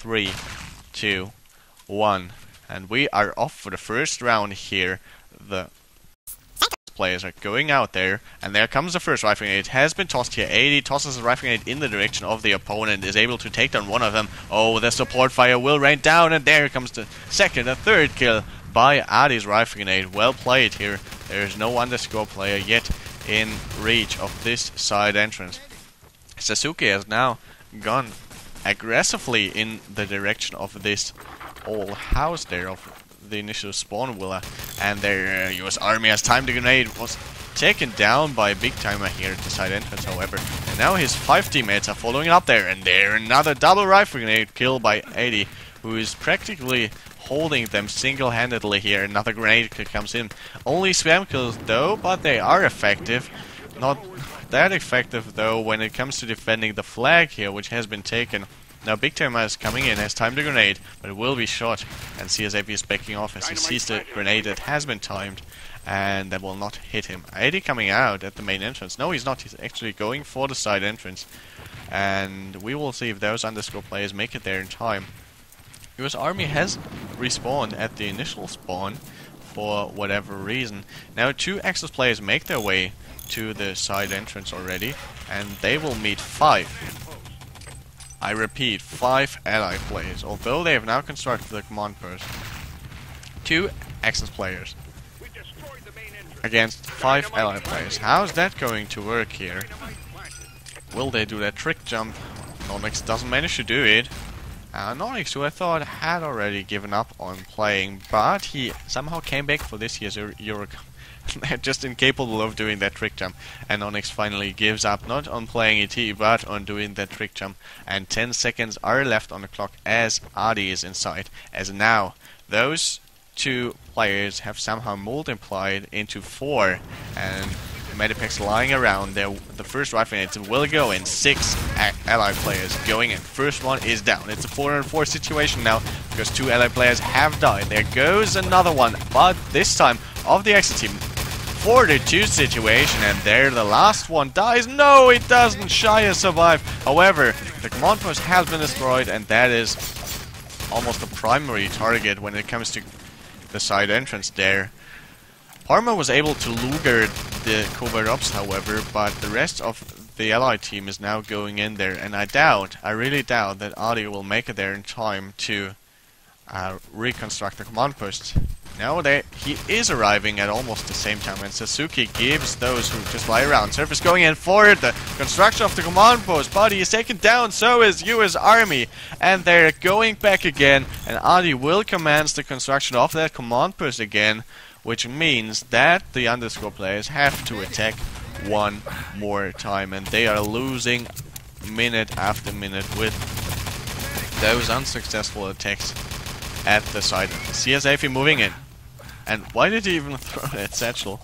3, 2, 1. And we are off for the first round here. The players are going out there, and there comes the first rifle grenade. It has been tossed here. 80 tosses a rifle grenade in the direction of the opponent, is able to take down one of them. Oh, the support fire will rain down, and there comes the second and third kill by Adi's rifle grenade. Well played here. There is no underscore player yet in reach of this side entrance. Sasuke has now gone aggressively in the direction of this old house there, of the initial spawn villa, and their US Army has timed the grenade, was taken down by a big timer here at the side entrance, however, and now his 5 teammates are following up there, and there another double rifle grenade kill by 80, who is practically holding them single-handedly here. Another grenade comes in. Only spam kills though, but they are effective. Not that effective though when it comes to defending the flag here, which has been taken. Now Big Timer is coming in, has timed the grenade, but it will be shot, and CSAP is backing off as he sees the grenade that has been timed, and that will not hit him. 80 coming out at the main entrance. No, he's not. He's actually going for the side entrance, and we will see if those underscore players make it there in time. US Army has respawned at the initial spawn for whatever reason. Now 2 Axis players make their way to the side entrance already, and they will meet 5. I repeat, 5 ally players, although they have now constructed the command post. 2 Axis players against 5 ally players. How is that going to work here? Will they do that trick jump? Nonix doesn't manage to do it. Nonix, who I thought had already given up on playing, but he somehow came back for this year's EuroCup. Just incapable of doing that trick jump, and Onyx finally gives up, not on playing ET but on doing that trick jump, and 10 seconds are left on the clock as Adi is inside, as now those 2 players have somehow multiplied into 4, and Medipac's lying around there. The first rifle grenades will go in. 6 ally players going in. First one is down. It's a 4-on-4 situation now because 2 ally players have died. There goes another one, but this time of the exit team. 4-2 situation, and there the last one dies. No, it doesn't. Shia survive. However, the command post has been destroyed, and that is almost a primary target when it comes to the side entrance there. Parma was able to Luger the covert ops, however, but the rest of the allied team is now going in there, and I really doubt that Adi will make it there in time to reconstruct the command post. Now he is arriving at almost the same time, and Sasuke gives those who just lie around Surface going in for the construction of the command post, but he is taken down, so is US Army, and they're going back again, and Adi will commence the construction of that command post again, which means that the underscore players have to attack one more time, and they are losing minute after minute with those unsuccessful attacks at the side. CSAF moving in. And why did he even throw that satchel?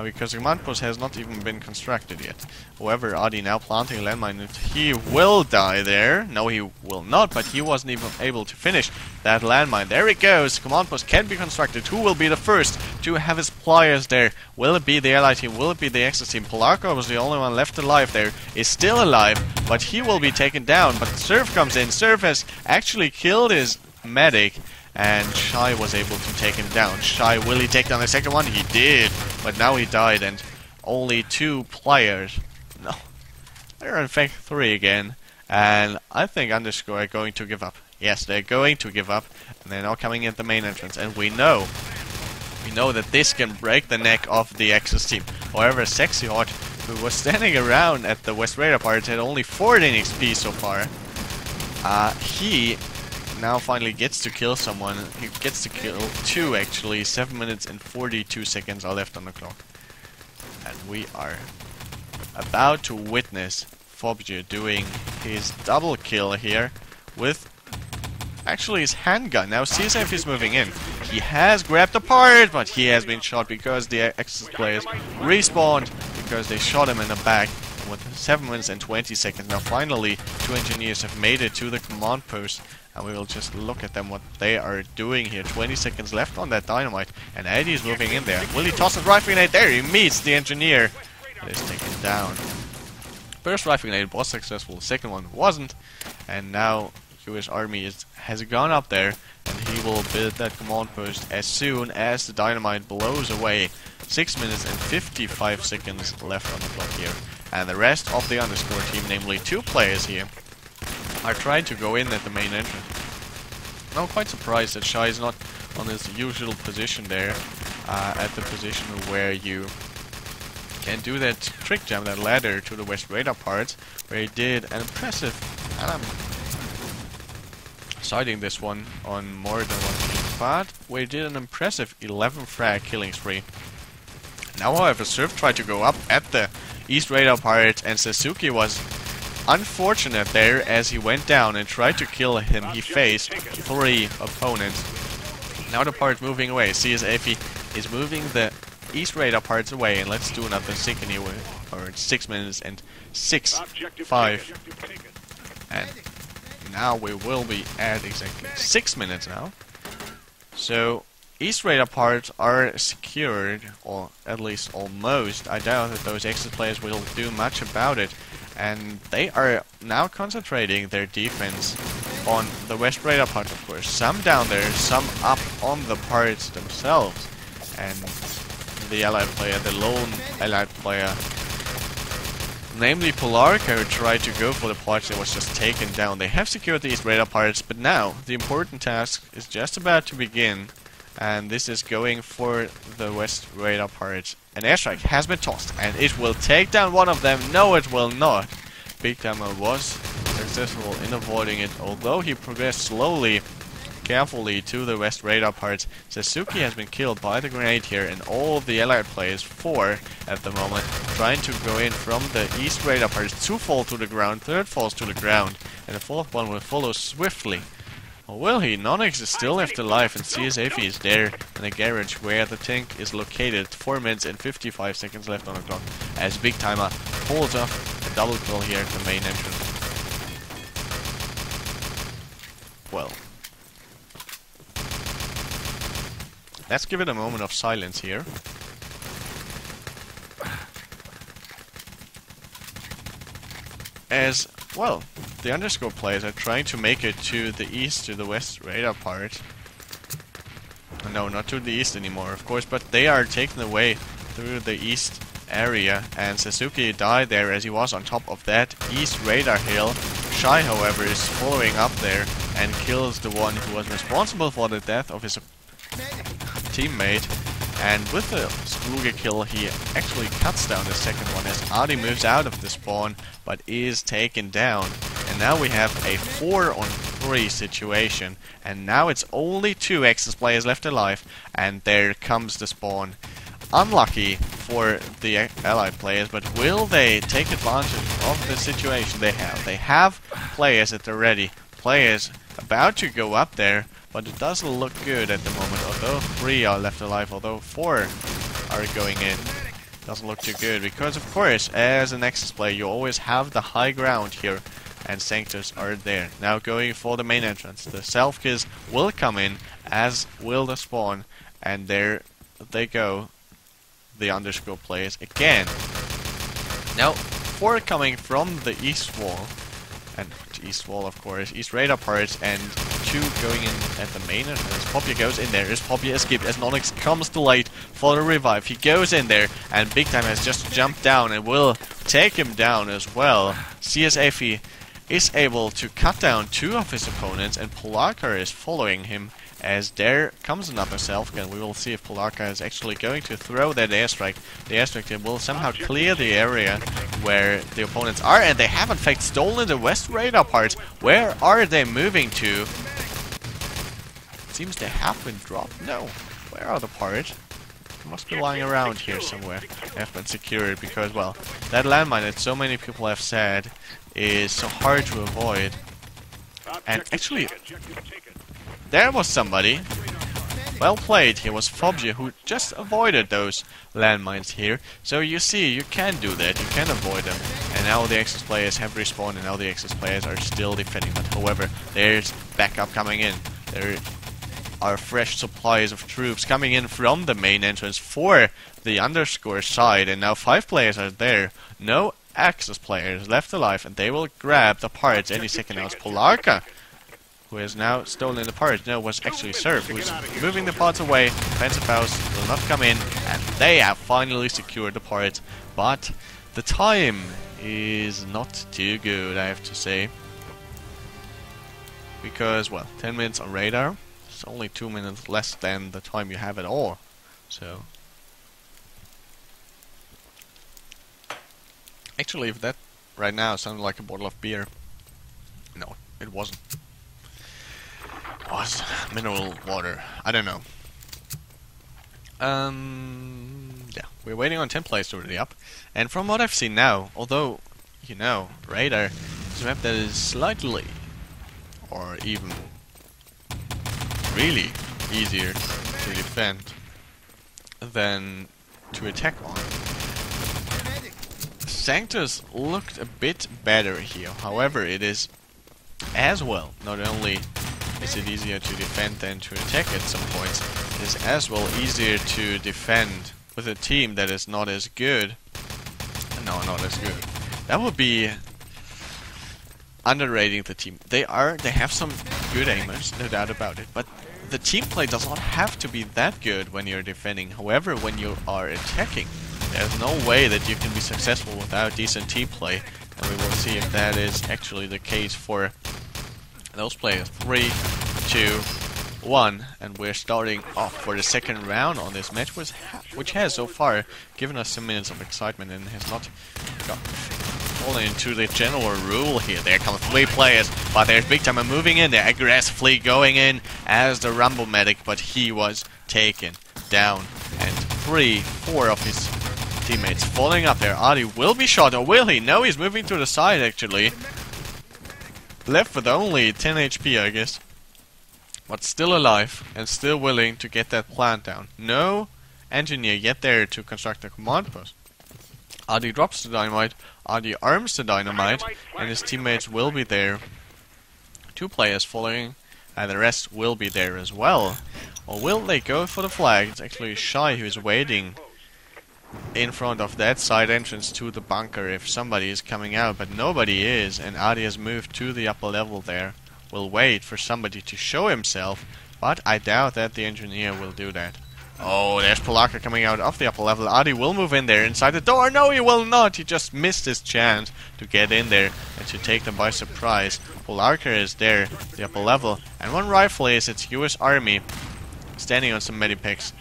Because the command post has not even been constructed yet. However, Adi now planting a landmine. He will die there. No, he will not, but he wasn't even able to finish that landmine. There it goes. Command post can be constructed. Who will be the first to have his pliers there? Will it be the allied team? Will it be the Axis team? Polarko was the only one left alive there. Is still alive, but he will be taken down. But Surf comes in. Surf has actually killed his medic, and Shai was able to take him down. Shai, will he take down the second one? He did, but now he died, and only 2 players. No, there are in fact 3 again, and I think underscore are going to give up. Yes, they're going to give up, and they're now coming at the main entrance, and we know that this can break the neck of the Axis team. However, Sexy Hot, who was standing around at the West Radar part, had only 14 XP so far. He now finally gets to kill someone. He gets to kill 2 actually. 7 minutes and 42 seconds are left on the clock. And we are about to witness Fobje doing his double kill here with actually his handgun. Now CSF is moving in. He has grabbed the part, but he has been shot because the Axis players respawned because they shot him in the back with 7 minutes and 20 seconds. Now finally 2 engineers have made it to the command post. And we will just look at them, what they are doing here. 20 seconds left on that dynamite. And Eddie is moving in there. Will he toss his rifle grenade? There he meets the engineer. That is taken down. First rifle grenade was successful. The second one wasn't. And now US Army has gone up there, and he will build that command post as soon as the dynamite blows away. 6 minutes and 55 seconds left on the clock here. And the rest of the underscore team, namely 2 players here, are trying to go in at the main entrance. I'm quite surprised that Shai is not on his usual position there, at the position where you can do that trick jump, that ladder to the west radar part, where he did an impressive, and I'm citing this one on more than one team, but where he did an impressive 11 frag killing spree. Now however, Surf tried to go up at the east radar part, and Sasuke was unfortunate there as he went down and tried to kill him. He faced 3 opponents. Now the part moving away. CSAFI is moving the east radar parts away, and let's do another sync anyway. Or 6 minutes and 5. And now we will be at exactly 6 minutes now. So east radar parts are secured, or at least almost. I doubt that those exit players will do much about it. And they are now concentrating their defense on the west radar part, of course. Some down there, some up on the parts themselves. And the allied player, the lone allied player, namely Polarco, tried to go for the parts that was just taken down. They have secured the east radar parts, but now the important task is just about to begin. And this is going for the west radar parts. An airstrike has been tossed, and it will take down one of them. No, it will not. Big Timer was successful in avoiding it, although he progressed slowly, carefully to the west radar parts. Sasuke has been killed by the grenade here, and all of the allied players, 4 at the moment, trying to go in from the east radar parts. 2 fall to the ground, 3rd falls to the ground, and the 4th one will follow swiftly. Or will he? Nonix is still left alive, and CSAFI is there in the garage where the tank is located. 4 minutes and 55 seconds left on the clock as Big Timer pulls off a double kill here at the main entrance. Well, let's give it a moment of silence here. As well, the underscore players are trying to make it to the east, to the west radar part. No, not to the east anymore, of course, but they are taken away through the east area, and Sasuke died there as he was on top of that east radar hill. Shai, however, is following up there and kills the one who was responsible for the death of his teammate. And with the Skruge kill, he actually cuts down the second one as Adi moves out of the spawn, but is taken down. And now we have a 4-on-3 situation. And now it's only 2 Axis players left alive, and there comes the spawn. Unlucky for the allied players, but will they take advantage of the situation they have? They have players at the ready, players about to go up there. But it doesn't look good at the moment, although 3 are left alive, although 4 are going in. Doesn't look too good, because of course, as a Nexus player, you always have the high ground here, and Sanctus are there. Now going for the main entrance. The self-kills will come in, as will the spawn, and there they go, the underscore players again. Now, 4 coming from the east wall, and east wall of course, east radar parts, and 2 going in at the main entrance. Poppy goes in there, as Poppy escaped, as Nonix comes to light for the revive. He goes in there, and Big Time has just jumped down and will take him down as well. CSAFI is able to cut down 2 of his opponents, and Polarka is following him, as there comes another self-gun. We will see if Polarka is actually going to throw that airstrike. The airstrike will somehow clear the area where the opponents are, and they have in fact stolen the west radar parts. Where are they moving to? It seems they have been dropped. No. Where are the parts? They must be lying around here somewhere. They have been secured because, well, that landmine that so many people have said is so hard to avoid. And actually, there was somebody. Well played. Here was Fobje who just avoided those landmines here. So you see, you can do that. You can avoid them. And now the Axis players have respawned, and now the Axis players are still defending. But however, there's backup coming in. There are fresh supplies of troops coming in from the main entrance for the underscore side. And now 5 players are there. No Axis players left alive, and they will grab the parts any second now. It's Polarka who has now stolen the part. No, was actually Surf, who is moving the parts away. Defensive house will not come in, and they have finally secured the part. But the time is not too good, I have to say. Because, well, 10 minutes on radar. It's only 2 minutes less than the time you have at all. So... Actually, if that right now sounded like a bottle of beer... No, it wasn't. It was mineral water. I don't know. Yeah, we're waiting on 10 players to ready up. And from what I've seen now, although, you know, radar is a map that is slightly, or even really easier to defend than to attack on. Sanctus looked a bit better here. However, it is as well, not only is it easier to defend than to attack at some points, it is as well easier to defend with a team that is not as good. No, not as good. That would be underrating the team. They have some good aimers, no doubt about it, but the team play does not have to be that good when you're defending. However, when you are attacking, there's no way that you can be successful without decent team play, and we will see if that is actually the case for those players. 3, 2, 1, and we're starting off for the second round on this match, which has so far given us some minutes of excitement and has not fallen into the general rule here. There come 3 players, but there's Big Timer moving in there, aggressively going in as the Rumble Medic, but he was taken down, and 3, 4 of his teammates falling up there. Adi will be shot, or will he? No, he's moving to the side actually. Left with only 10 HP, I guess. But still alive, and still willing to get that plant down. No engineer yet there to construct a command post. Adi drops the dynamite, Adi arms the dynamite, and his teammates will be there. 2 players following, and the rest will be there as well. Or will they go for the flag? It's actually Shy who is waiting in front of that side entrance to the bunker if somebody is coming out, but nobody is, and Adi has moved to the upper level there. Will wait for somebody to show himself, but I doubt that the engineer will do that. Oh, there's Polaka coming out of the upper level. Adi will move in there inside the door. No, he will not. He just missed his chance to get in there and to take them by surprise. Polaka is there, the upper level, and one rifle is its US Army standing on some medipacks.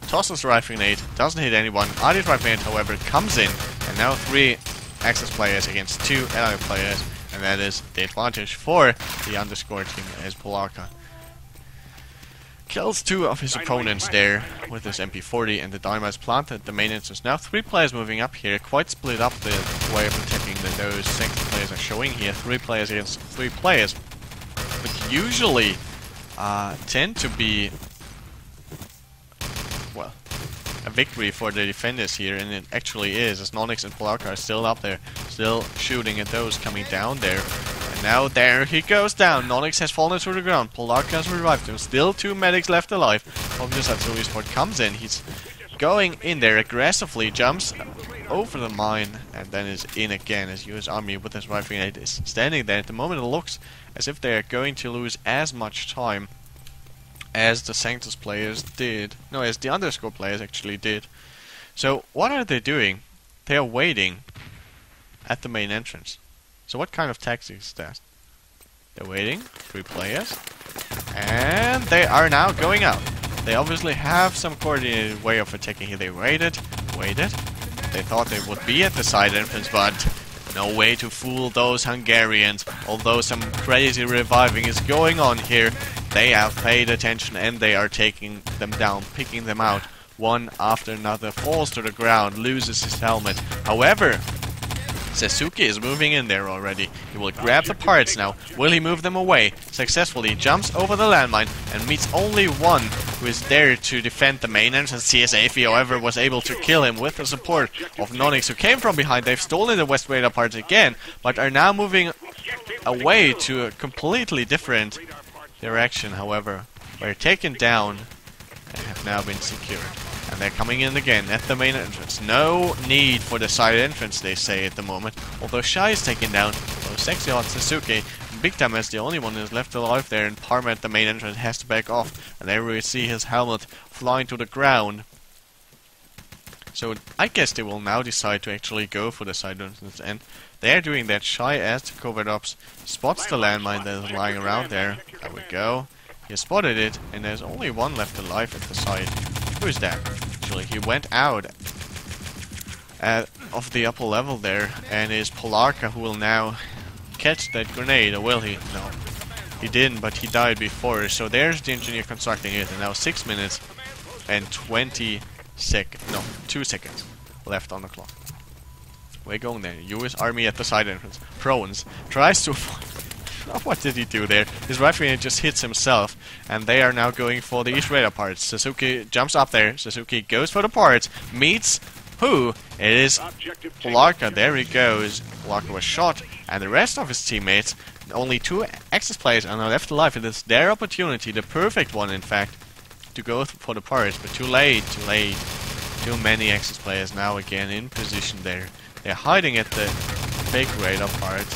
Tosses rifle grenade, doesn't hit anyone. Adi's rifle grenade, however, comes in, and now 3 Axis players against 2 Ally players, and that is the advantage for the underscore team as Polaka kills 2 of his opponents there with his MP40, and the dynamite is planted. The main entrance. Now 3 players moving up here, quite split up the way of attacking that those 6 players are showing here. 3 players against 3 players, but usually tend to be, well, a victory for the defenders here, and it actually is, as Nonix and Polaka are still up there, still shooting at those coming down there. And now there he goes down. Nonix has fallen to the ground. Polaka has revived him. Still 2 medics left alive. Obviously, Atsui Sport comes in. He's going in there aggressively, jumps over the mine, and then is in again as US Army with his rifle grenade is standing there. At the moment, it looks as if they are going to lose as much time as the Sanctus players did. No, as the underscore players actually did. So, what are they doing? They are waiting at the main entrance. So what kind of tactics is that? They're waiting, 3 players, and they are now going out. They obviously have some coordinated way of attacking here. They waited. They thought they would be at the side entrance, but no way to fool those Hungarians. Although some crazy reviving is going on here, they have paid attention and they are taking them down, picking them out. One after another falls to the ground, loses his helmet. However, Sasuke is moving in there already. He will grab the parts now. Will he move them away? Successfully jumps over the landmine and meets only one who is there to defend the main entrance. CSAFI, however, was able to kill him with the support of Nonix, who came from behind. They've stolen the West Radar parts again, but are now moving away to a completely different direction, however. They're taken down and have now been secured. And they're coming in again at the main entrance. No need for the side entrance, they say at the moment. Although Shy is taken down, so Sexy Hot Sasuke Big Time is the only one who's left alive there, and Parma at the main entrance has to back off. And there we see his helmet flying to the ground. So I guess they will now decide to actually go for the side entrance, and they're doing that. Shy as the covert ops spots the landmine that is lying around there. There we go. He spotted it, and there's only one left alive at the side. Who is that? Actually, he went out of the upper level there, and is Polarka, who will now catch that grenade, or will he? No, he didn't, but he died before. So there's the engineer constructing it, and now 6 minutes and 2 seconds left on the clock. We're going there. US Army at the side entrance. Prones tries to what did he do there? His rifleman just hits himself, and they are now going for the East radar parts. Suzuki jumps up there. Suzuki goes for the parts, meets who? It is Polarka. There he goes. Polarka was shot, and the rest of his teammates, only 2 Axis players are now left alive. It is their opportunity, the perfect one in fact, to go for the parts, but too late, too late. Too many Axis players now again in position there. They're hiding at the fake radar part,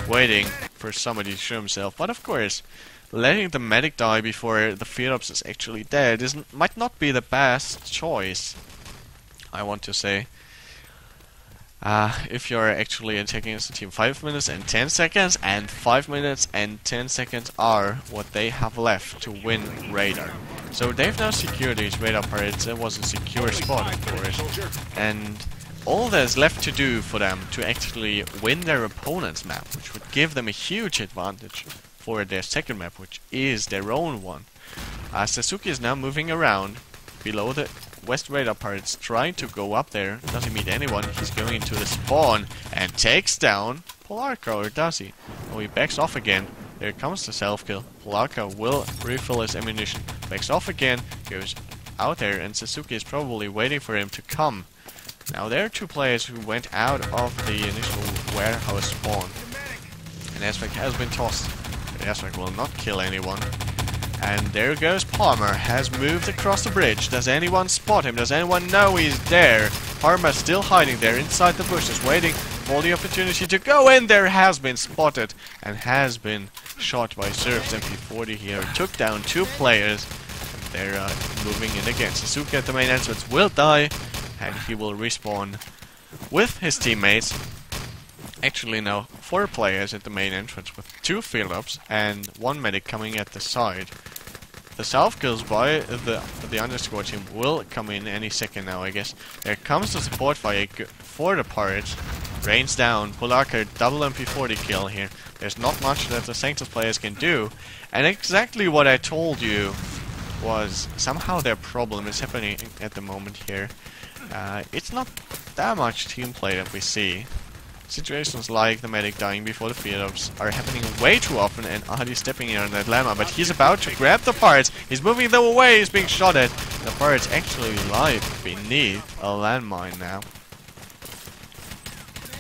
waiting for somebody to show himself. But of course, letting the medic die before the field ops is actually dead might not be the best choice, I want to say. If you're actually attacking as a team, 5 minutes and 10 seconds, and 5 minutes and 10 seconds are what they have left to win radar. So they've now secured these radar parts. It was a secure spot, of course, and all there's left to do for them to actually win their opponent's map, which would give them a huge advantage for their second map, which is their own one. Suzuki is now moving around below the west radar parts, trying to go up there. Doesn't meet anyone. He's going into the spawn and takes down Polarka, or does he? Oh, he backs off again. There comes the self-kill. Polarka will refill his ammunition. Backs off again, goes out there, and Suzuki is probably waiting for him to come. Now there are 2 players who went out of the initial warehouse spawn. An airstrike has been tossed. The airstrike will not kill anyone. And there goes Palmer, has moved across the bridge. Does anyone spot him? Does anyone know he's there? Palmer still hiding there inside the bushes, waiting for the opportunity to go in. There has been spotted and has been shot by Zerf's MP40 here. Took down 2 players. They're moving in again. Suzuki at the main entrance will die, and he will respawn with his teammates. Actually now 4 players at the main entrance with 2 field ops and 1 medic coming at the side. The self-kills by the underscore team will come in any second now, I guess. There comes the support fire for the pirates. Rains down. Polarka double MP40 kill here. There's not much that the Sanctus players can do. And exactly what I told you was somehow their problem is happening at the moment here. It's not that much team play that we see. Situations like the medic dying before the field ops are happening way too often, and Adi stepping in on that landmine, but he's about to grab the parts. He's moving them away, he's being shot at. The parts actually live beneath a landmine now.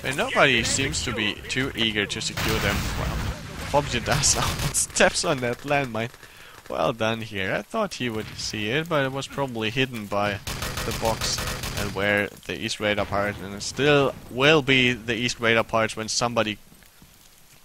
And nobody seems to be too eager to secure them. Well, Fobji does steps on that landmine. Well done here. I thought he would see it, but it was probably hidden by the box and where the East radar parts, and it still will be the East radar parts when somebody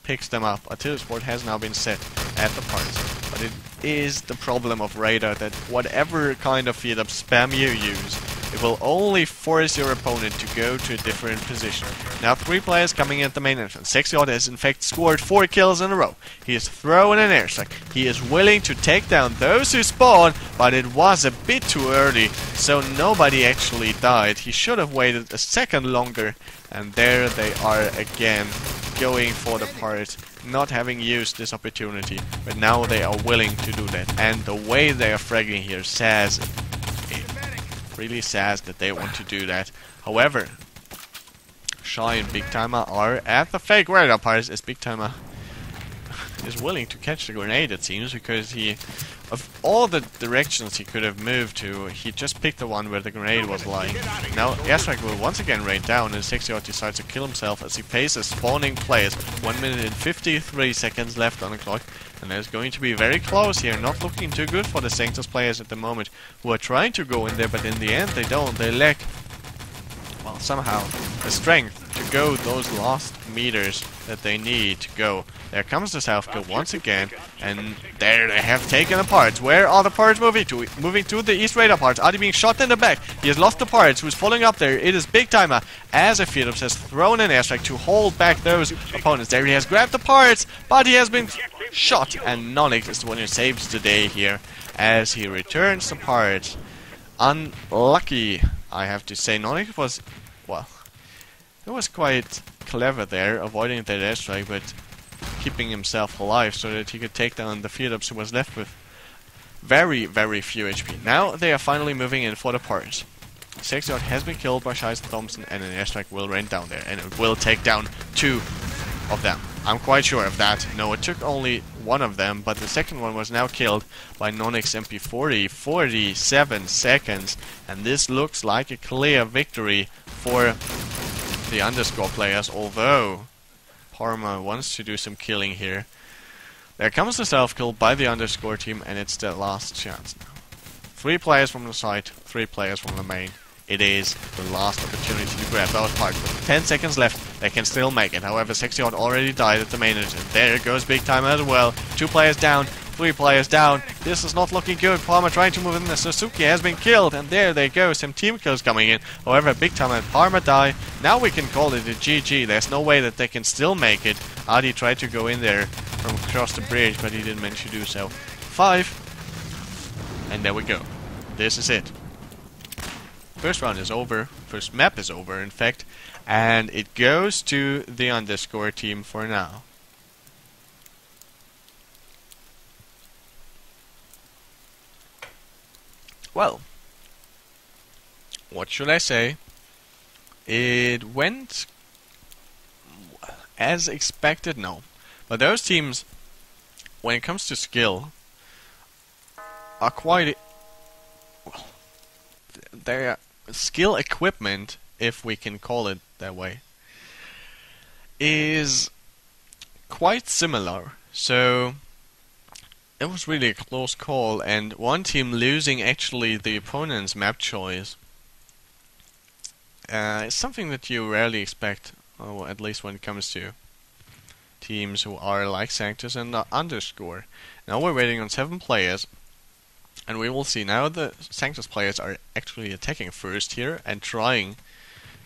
picks them up. A teleport has now been set at the parts, but it is the problem of radar that whatever kind of field up spam you use, it will only force your opponent to go to a different position. Now 3 players coming at the main entrance. Sexiot has in fact scored 4 kills in a row. He is throwing an airstrike. He is willing to take down those who spawn, but it was a bit too early, so nobody actually died. He should have waited a second longer, and there they are again, going for the part, not having used this opportunity, but now they are willing to do that. And the way they are fragging here says, really says that they want to do that. However, Shy and Big Timer are at the fake radar parts, as Big Timer is willing to catch the grenade, it seems, because he, of all the directions he could have moved to, he just picked the one where the grenade was lying. Now airstrike will once again rain down, and Sexiot decides to kill himself as he faces spawning players. 1 minute and 53 seconds left on the clock, and it's going to be very close here. Not looking too good for the Sanctus players at the moment, who are trying to go in there, but in the end they don't. They lack, well, somehow the strength to go those last meters that they need to go. There comes the south kill once again, and there they have taken the parts. Where are the parts moving to? Moving to the east radar parts. Are they being shot in the back? He has lost the parts. Who's following up there? It is Big Timer, as a Felix has thrown an airstrike to hold back those opponents. There he has grabbed the parts, but he has been shot, and Nonix is the one who saves the day here as he returns the parts. Unlucky, I have to say. Nonix was, well, it was quite clever there, avoiding that airstrike, but keeping himself alive so that he could take down the Felix, who was left with very, very few HP. Now they are finally moving in for the parts. Sexiot has been killed by Shice Thompson, and an airstrike will rain down there, and it will take down 2 of them. I'm quite sure of that. No, it took only 1 of them, but the second one was now killed by Nonix MP40. 47 seconds, and this looks like a clear victory for the underscore players, although Parma wants to do some killing here. There comes the self-kill by the underscore team, and it's the last chance now. 3 players from the side, 3 players from the main. It is the last opportunity to grab those parts. With 10 seconds left, they can still make it. However, Sexiot already died at the main engine. There goes Big Time as well. 2 players down, 3 players down. This is not looking good. Parma trying to move in. The Suzuki has been killed, and there they go. Some team kills coming in. However, Big Time and Parma die. Now we can call it a GG. There's no way that they can still make it. Adi tried to go in there from across the bridge, but he didn't manage to do so. 5. And there we go. This is it. First round is over, first map is over in fact, and it goes to the underscore team for now. Well, what should I say? It went as expected, no. But those teams, when it comes to skill, are quite... well, their skill equipment, if we can call it that way, is quite similar. So it was really a close call, and one team losing actually the opponent's map choice is something that you rarely expect, or at least when it comes to teams who are like Sanctus and underscore. Now we're waiting on 7 players. And we will see now the Sanctus players are actually attacking first here and trying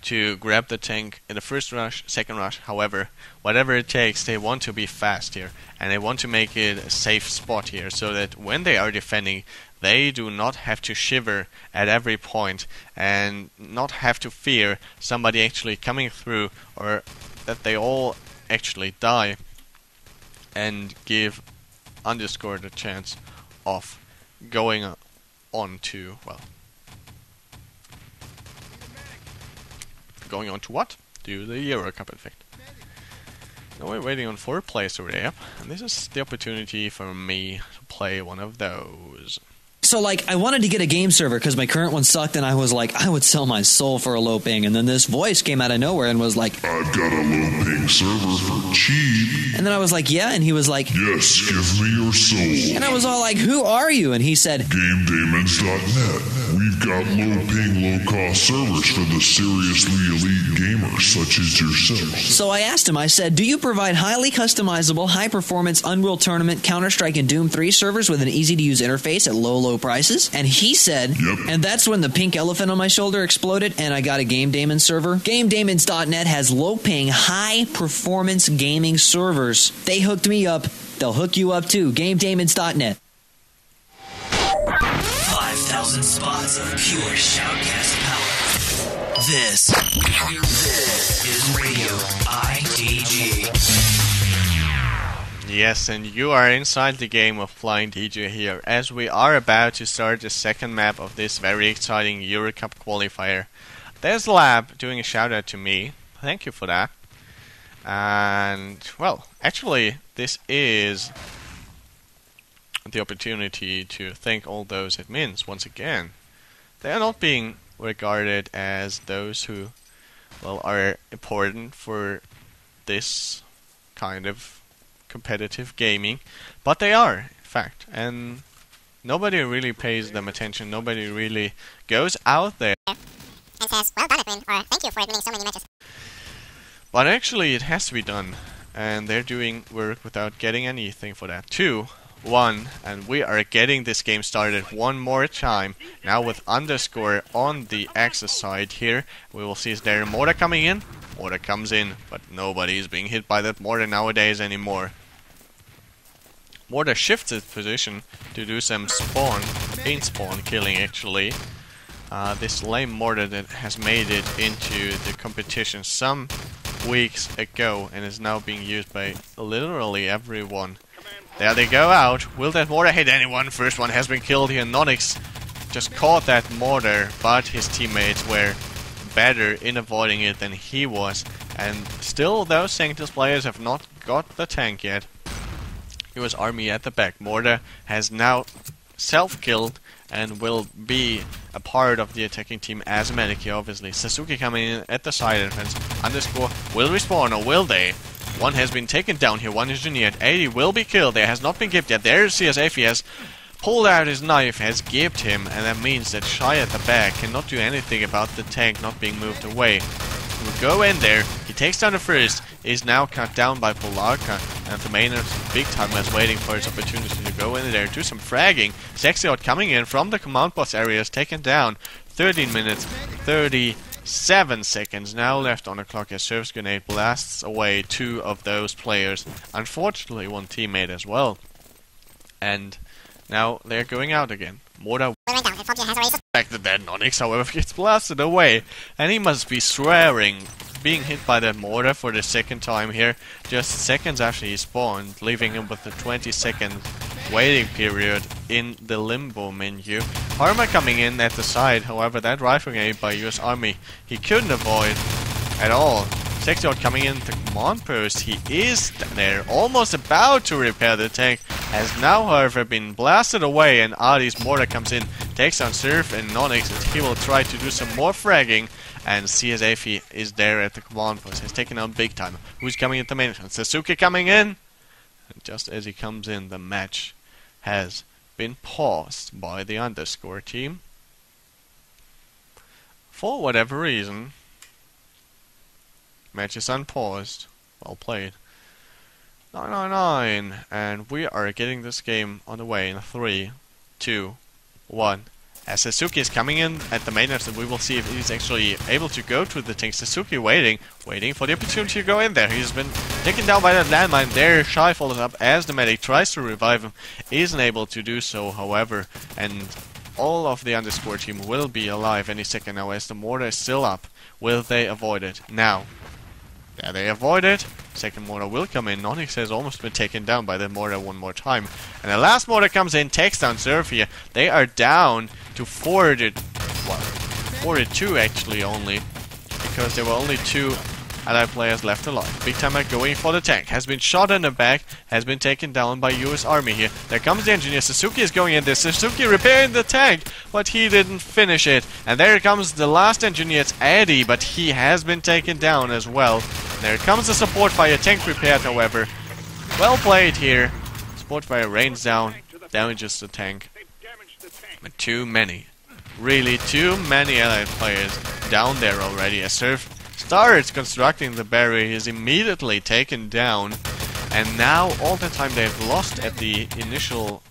to grab the tank in the first rush, second rush. However, whatever it takes, they want to be fast here. And they want to make it a safe spot here so that when they are defending, they do not have to shiver at every point and not have to fear somebody actually coming through, or that they all actually die and give underscore the chance of going on to, well, going on to what? To the EuroCup, in fact. Now we're waiting on 4 players to re-up, and this is the opportunity for me to play one of those. So, like, I wanted to get a game server because my current one sucked, and I was like, I would sell my soul for a low ping. And then this voice came out of nowhere and was like, I've got a low ping server for cheap. And then I was like, yeah, and he was like, yes, give me your soul. And I was all like, who are you? And he said, GameDamons.net. We've got low ping, low cost servers for the seriously elite gamers such as yourself. So I asked him, I said, do you provide highly customizable, high performance Unreal Tournament, Counter-Strike, and Doom 3 servers with an easy to use interface at low prices? And he said, yep. And that's when the pink elephant on my shoulder exploded and I got a Game Damon server. GameDamons.net has low-paying, high-performance gaming servers. They hooked me up. They'll hook you up too. GameDamons.net. 5,000 spots of pure Shoutcast power. This is Radio IDG. Yes, and you are inside the game of FlyingDJ here, as we are about to start the second map of this very exciting EuroCup qualifier. There's Lab doing a shout out to me. Thank you for that. And, well, actually, this is the opportunity to thank all those admins once again. They are not being regarded as those who, well, are important for this kind of competitive gaming, but they are, in fact, and nobody really pays them attention. Nobody really goes out there and says, well done, admin, or thank you for admitting so many matches. But actually it has to be done, and they're doing work without getting anything for that. 2-1, and we are getting this game started one more time. Now with underscore on the Axis side here. We will see is there a mortar coming in? Mortar comes in, but nobody is being hit by that mortar nowadays anymore. Mortar shifts its position to do some in-spawn killing actually. This lame mortar that has made it into the competition some weeks ago and is now being used by literally everyone. There they go out. Will that mortar hit anyone? First one has been killed here. Nonix just caught that mortar, but his teammates were better in avoiding it than he was. And still those Sanctus players have not got the tank yet. US Army at the back. Mortar has now self-killed and will be a part of the attacking team as a medic here, obviously. Sasuke coming in at the side entrance. Underscore will respawn, or will they? One has been taken down here, one engineered. 80 will be killed, there has not been gipped yet. There's CSF, he has pulled out his knife, has gipped him, and that means that Shy at the back cannot do anything about the tank not being moved away. Will go in there, he takes down the first, is now cut down by Polarka, and the mainer big time is waiting for his opportunity to go in there, do some fragging. Sexiot coming in from the command post area is taken down. 13 minutes, 37 seconds now left on the clock as Surf's grenade blasts away 2 of those players. Unfortunately, one teammate as well. And now they're going out again. Mortar suspected that Nonix, however, gets blasted away. And he must be swearing, being hit by that mortar for the second time here, just seconds after he spawned, leaving him with a 20-second waiting period in the limbo menu. Harma coming in at the side, however, that rifle grenade by US Army he couldn't avoid at all. Sexiot coming in the command post, he is there, almost about to repair the tank, has now however been blasted away, and Adi's mortar comes in, takes down Surf and Nonix, and he will try to do some more fragging, and CSAFI is there at the command post, has taken on big time. Who's coming at the main entrance? Sasuke coming in, and just as he comes in, the match has been paused by the underscore team. For whatever reason, match is unpaused. Well played. 999, and we are getting this game on the way in 3, 2, 1. As Sasuke is coming in at the main entrance, we will see if he's actually able to go to the tank. Sasuke waiting for the opportunity to go in there. He's been taken down by that landmine there. Shy follows up as the medic tries to revive him. Isn't able to do so, however, and all of the underscore team will be alive any second now as the mortar is still up. Will they avoid it? Now. Yeah, they avoid it. Second mortar will come in. Nonix has almost been taken down by the mortar one more time. And the last mortar comes in, takes down Surf here. They are down to 42 actually only. Because there were only 2 allied players left alive. Big Timer going for the tank. Has been shot in the back. Has been taken down by US Army here. There comes the engineer. Sasuke is going in there. Sasuke repairing the tank. But he didn't finish it. And there comes the last engineer. It's Eddie. But he has been taken down as well. There comes the support fire. Tank repaired, however. Well played here. Support fire rains down. Damages the tank. But too many. Really too many allied players down there already. As Surf starts constructing the barrier, he is immediately taken down. And now all the time they've lost at the initial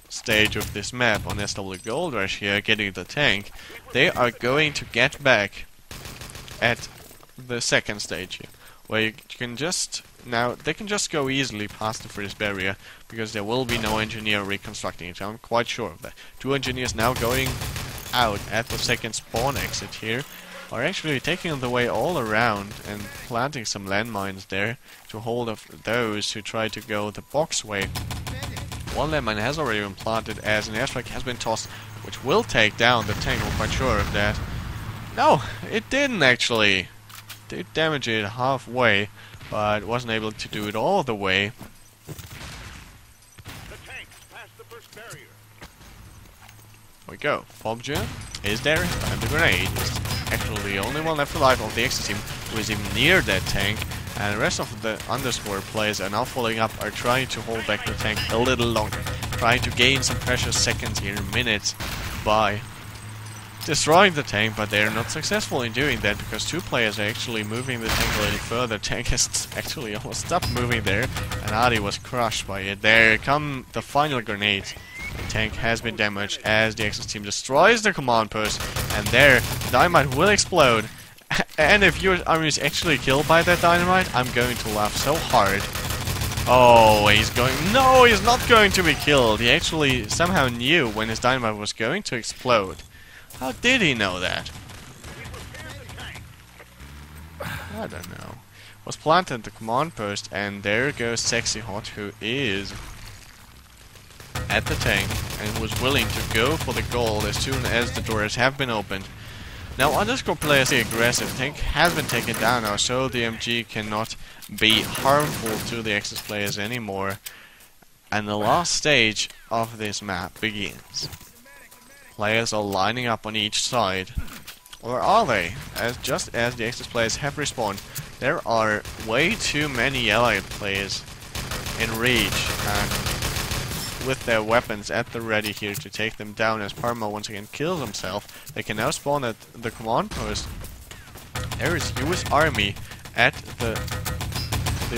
stage of this map on SW Gold Rush here, getting the tank, they are going to get back at the second stage here, where you can just they can just go easily past the first barrier because there will be no engineer reconstructing it. I'm quite sure of that. 2 engineers now going out at the second spawn exit here are actually taking the way all around and planting some landmines there to hold off those who try to go the box way. One landmine has already been planted as an airstrike has been tossed, which will take down the tank. I'm quite sure of that. No, it didn't actually. It did damage it halfway, but wasn't able to do it all the way. The tanks passed the first barrier. Here we go. Fobja is there, and the grenade is actually the only one left alive of the Axis team who is even near that tank, and the rest of the underscore players are now following up, are trying to hold back the tank a little longer, trying to gain some precious seconds here, minutes, by destroying the tank, but they're not successful in doing that because two players are actually moving the tank a little further. Tank has actually almost stopped moving there, and Adi was crushed by it. There come the final grenades. The tank has been damaged as the Axis team destroys the command post, and there, the dynamite will explode. And if your army is actually killed by that dynamite, I'm going to laugh so hard. Oh, he's going... No, he's not going to be killed. He actually somehow knew when his dynamite was going to explode. How did he know that? I don't know. Was planted at the command post, and there goes Sexy Hot, who is at the tank and was willing to go for the gold as soon as the doors have been opened. Now underscore players are aggressive. Tank has been taken down now, so the MG cannot be harmful to the Axis players anymore. And the last stage of this map begins. Players are lining up on each side. Or are they? Just as the Axis players have respawned, there are way too many allied players in reach, and with their weapons at the ready here to take them down as Parma once again kills himself. They can now spawn at the command post. There is US Army at the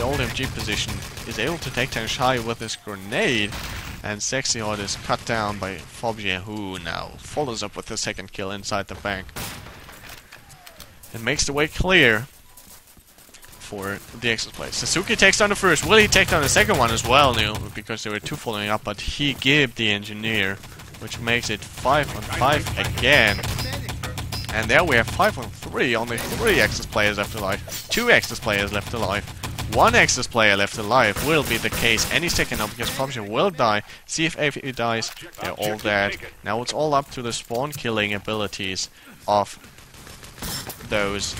old MG position, is able to take down Shai with his grenade, and Sexy Hot is cut down by Fobje, who now follows up with the second kill inside the bank. It makes the way clear for the Axis players. Suzuki takes down the first. Will he take down the second one as well? No, because there were two following up, but he gave the engineer, which makes it 5 on 5 again. And there we have 5 on 3. Only 3 Axis players left alive. 2 Axis players left alive. 1 Axis player left alive will be the case any second now, because Pobja will die. See if he dies. They're all dead. Now it's all up to the spawn killing abilities of those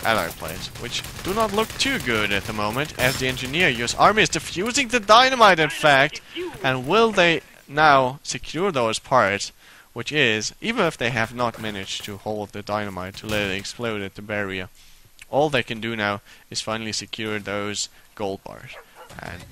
allied players, which do not look too good at the moment, as the engineer US Army is defusing the dynamite, in fact. And will they now secure those parts, which is, even if they have not managed to hold the dynamite to let it explode at the barrier, all they can do now is finally secure those gold bars. And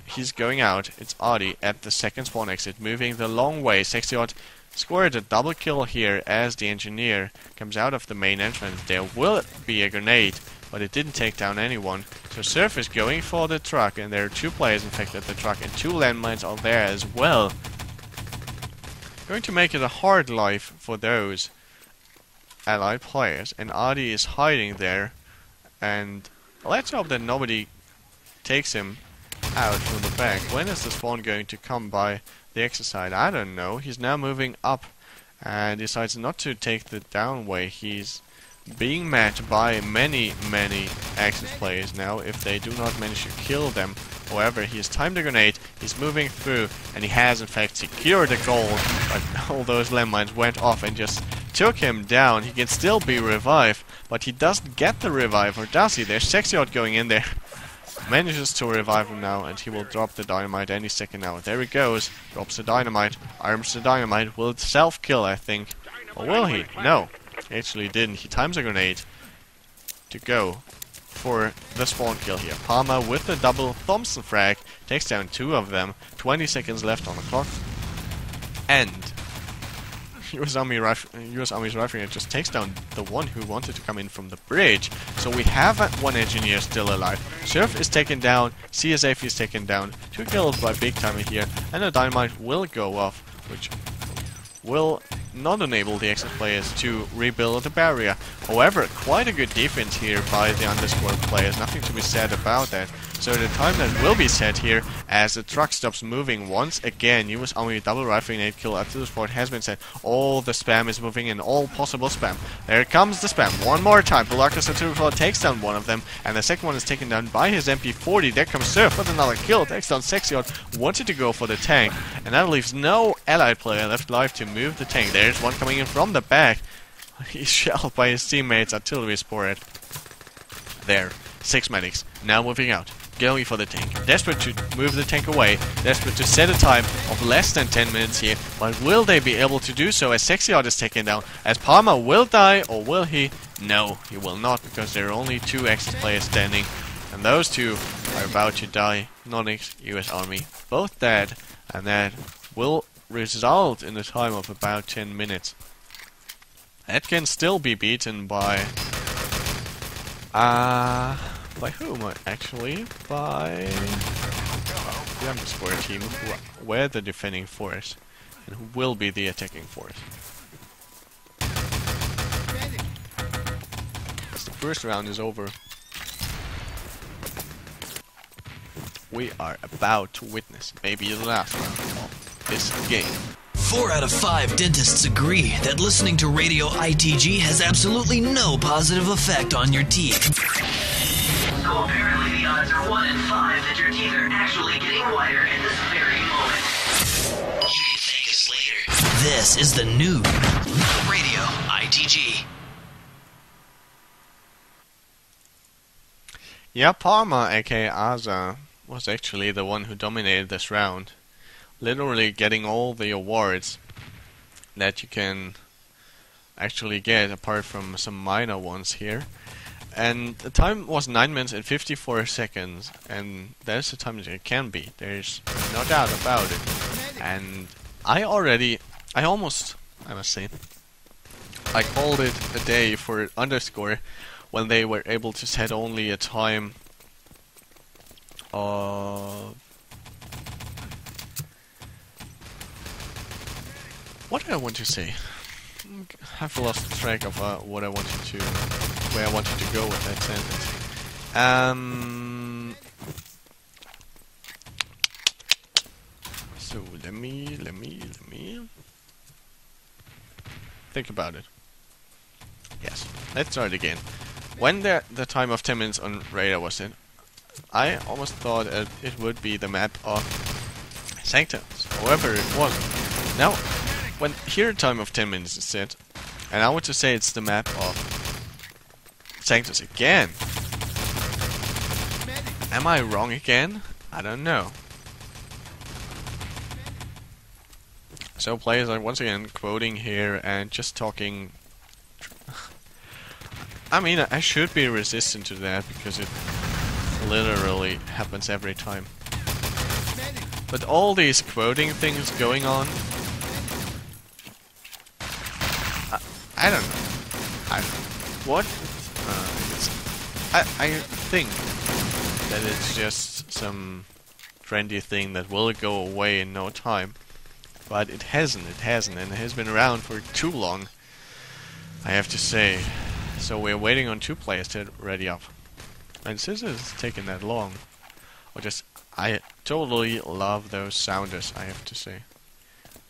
he's going out. It's Adi at the second spawn exit, moving the long way. Sexy Hot scored a double kill here as the engineer comes out of the main entrance. There will be a grenade, but it didn't take down anyone. So Surf is going for the truck, and there are 2 players infected at the truck, and 2 landmines are there as well. Going to make it a hard life for those allied players, and Adi is hiding there, and let's hope that nobody takes him out from the back. When is the spawn going to come by the Axis side? I don't know. He's now moving up and decides not to take the down way. He's being met by many Axis players now if they do not manage to kill them. However, he has timed the grenade, he's moving through, and he has in fact secured the gold, but all those landmines went off and just took him down. He can still be revived, but he doesn't get the revive, or does he? There's Sexy Hot going in there. Manages to revive him now, and he will drop the dynamite any second now. There he goes, drops the dynamite, arms the dynamite, will self-kill, I think. Or will he? No, he actually didn't. He times a grenade to go for the spawn kill here. Palmer with the double Thompson frag takes down 2 of them. 20 seconds left on the clock, and US Army's rifleman just takes down the one who wanted to come in from the bridge. So we have 1 engineer still alive. Surf is taken down, CSAF is taken down, 2 kills by Big Timer here, and the dynamite will go off, which will not enable the Axis players to rebuild the barrier. However, quite a good defense here by the underscore players, nothing to be said about that. So the time that will be set here as the truck stops moving once again. US Army double rifle grenade kill after the sport has been set. All the spam is moving in, all possible spam. There comes the spam one more time. Polaris takes down one of them, and the second one is taken down by his MP40. There comes Surf with another kill, takes down Sexy Hot, wanted to go for the tank, and that leaves no allied player left alive to move the tank. There's one coming in from the back. He's shelled by his teammates, artillery sport. There, 6 medics, now moving out. Going for the tank, desperate to move the tank away, desperate to set a time of less than 10 minutes here, but will they be able to do so as Sexy Hot is taken down, as Palmer will die, or will he? No, he will not, because there are only 2 Axis players standing, and those 2 are about to die. Nonix, US Army, both dead, and that will result in a time of about 10 minutes. It can still be beaten by whom actually? By the underscore team, who were the defending force, and who will be the attacking force. As the first round is over, we are about to witness maybe the last round of this game. 4 out of 5 dentists agree that listening to Radio ITG has absolutely no positive effect on your teeth. So apparently the odds are 1 in 5 that your teeth are actually getting whiter at this very moment. You can thank us later. This is the new Radio ITG. Yeah, Parma, aka Aza, was actually the one who dominated this round. Literally getting all the awards that you can actually get, apart from some minor ones here. And the time was 9 minutes and 54 seconds, and that's the time that it can be. There's no doubt about it. And I must say, I called it a day for underscore when they were able to set only a time of... What do I want to say? I've lost track of what I wanted to, where I wanted to go with that sentence. So let me think about it. Yes, let's start again. When the time of 10 minutes on radar was set, I almost thought it would be the map of Sanctus. However, it wasn't. Now, when here time of 10 minutes is set, and I want to say it's the map of Sanctus again. Am I wrong again? I don't know. So players are once again quoting here and just talking. I mean, I should be resistant to that because it literally happens every time. But all these quoting things going on, I don't know. What? I think that it's just some trendy thing that will go away in no time. But it hasn't, and it has been around for too long, I have to say. So we're waiting on 2 players to ready up. And since it's taken that long, I totally love those sounders, I have to say.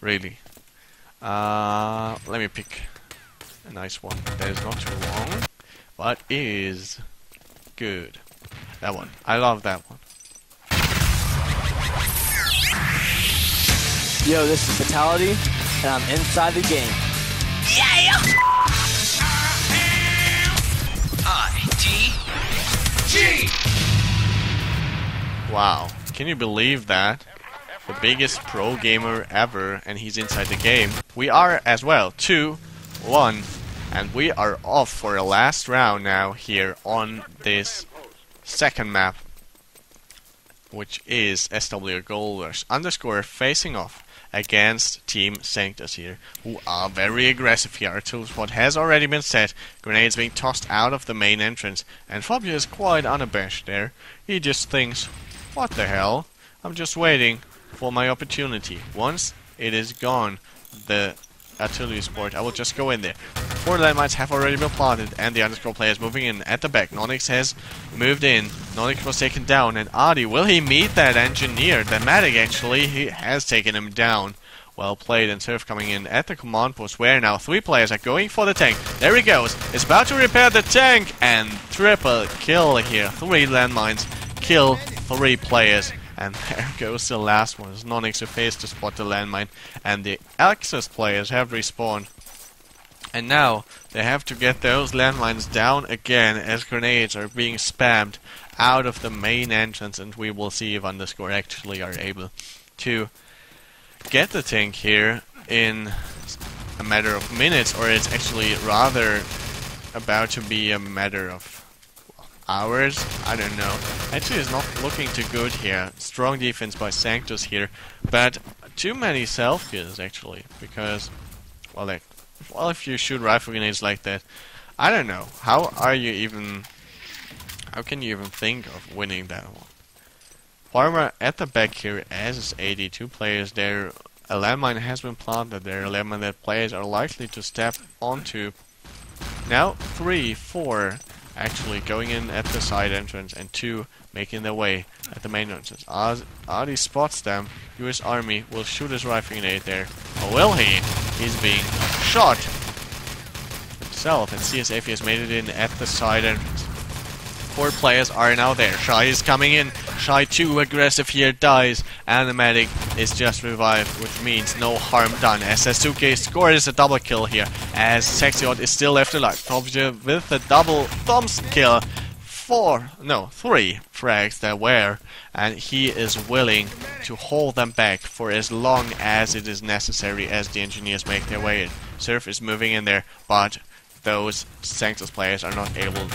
Really. Let me pick a nice one that is not too long, but is good. That one. I love that one. Yo, this is Fatality, and I'm inside the game. Yeah! ITG! Wow. Can you believe that? The biggest pro gamer ever, and he's inside the game. We are as well. 2-1. And we are off for a last round now here on this second map, which is SW Gold Rush underscore facing off against Team Sanctus here, who are very aggressive here. Our tool spot has already been set, grenades being tossed out of the main entrance, and Fabio is quite unabashed there. He just thinks, what the hell, I'm just waiting for my opportunity. Once it is gone, the artillery sport, I will just go in there. 4 landmines have already been planted, and the underscore player is moving in at the back. Nonix has moved in. Nonix was taken down, and Adi, will he meet that engineer? The medic, actually, he has taken him down. Well played, and Surf coming in at the command post, where now 3 players are going for the tank. There he goes. It's about to repair the tank, and triple kill here. 3 landmines kill 3 players. And there goes the last one. It's Nonix who fails to spot the landmine, and the Axis players have respawned. And now they have to get those landmines down again as grenades are being spammed out of the main entrance, and we will see if underscore actually are able to get the tank here in a matter of minutes, or it's actually rather about to be a matter of hours. I don't know. Actually, it's not looking too good here. Strong defense by Sanctus here, but too many self kills actually, because, well, well, if you shoot rifle grenades like that, I don't know. How can you even think of winning that one? Farmer at the back here as his 82 players there. A landmine has been planted there, a landmine that players are likely to step onto. Now 3, 4 actually going in at the side entrance and 2 making their way at the main entrance. Adi spots them. US Army will shoot his rifle grenade there. Or will he? He's being shot himself, and CSAF has made it in at the side entrance. 4 players are now there. Shy is coming in. Shy too aggressive here, dies, and the medic is just revived, which means no harm done. As Sasuke scores a double kill here, as Sexiot is still left alive. Topja with the double thumbs kill. 3 frags there were, and he is willing to hold them back for as long as it is necessary as the engineers make their way in. Surf is moving in there, but those Sanctus players are not able.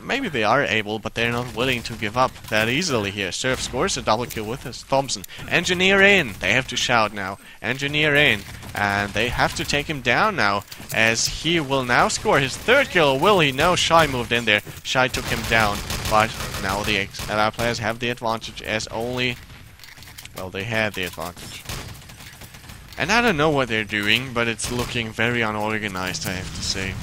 Maybe they are able, but they're not willing to give up that easily here. Surf scores a double kill with his Thompson. Engineer in! They have to shout now. Engineer in. And they have to take him down now, as he will now score his 3rd kill. Will he? No, Shy moved in there. Shy took him down, but now the Allied players have the advantage, as only... well, they had the advantage. And I don't know what they're doing, but it's looking very unorganized, I have to say.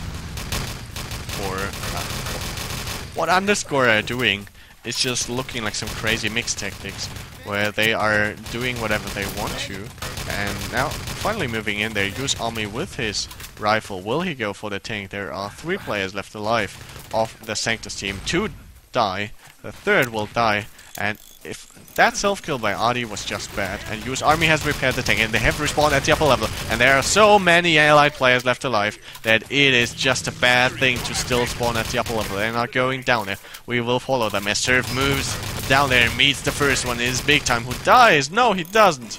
What Underscore are doing is just looking like some crazy mixed tactics, where they are doing whatever they want to, and now finally moving in there. US Army with his rifle. Will he go for the tank? There are 3 players left alive of the Sanctus team. 2 die, the 3rd will die, and if that self-kill by Adi was just bad, and US Army has repaired the tank, and they have respawned at the upper level, and there are so many allied players left alive that it is just a bad thing to still spawn at the upper level. They're not going down there. We will follow them as Surf moves down there and meets the first one. It is Big Time, who dies. No, he doesn't.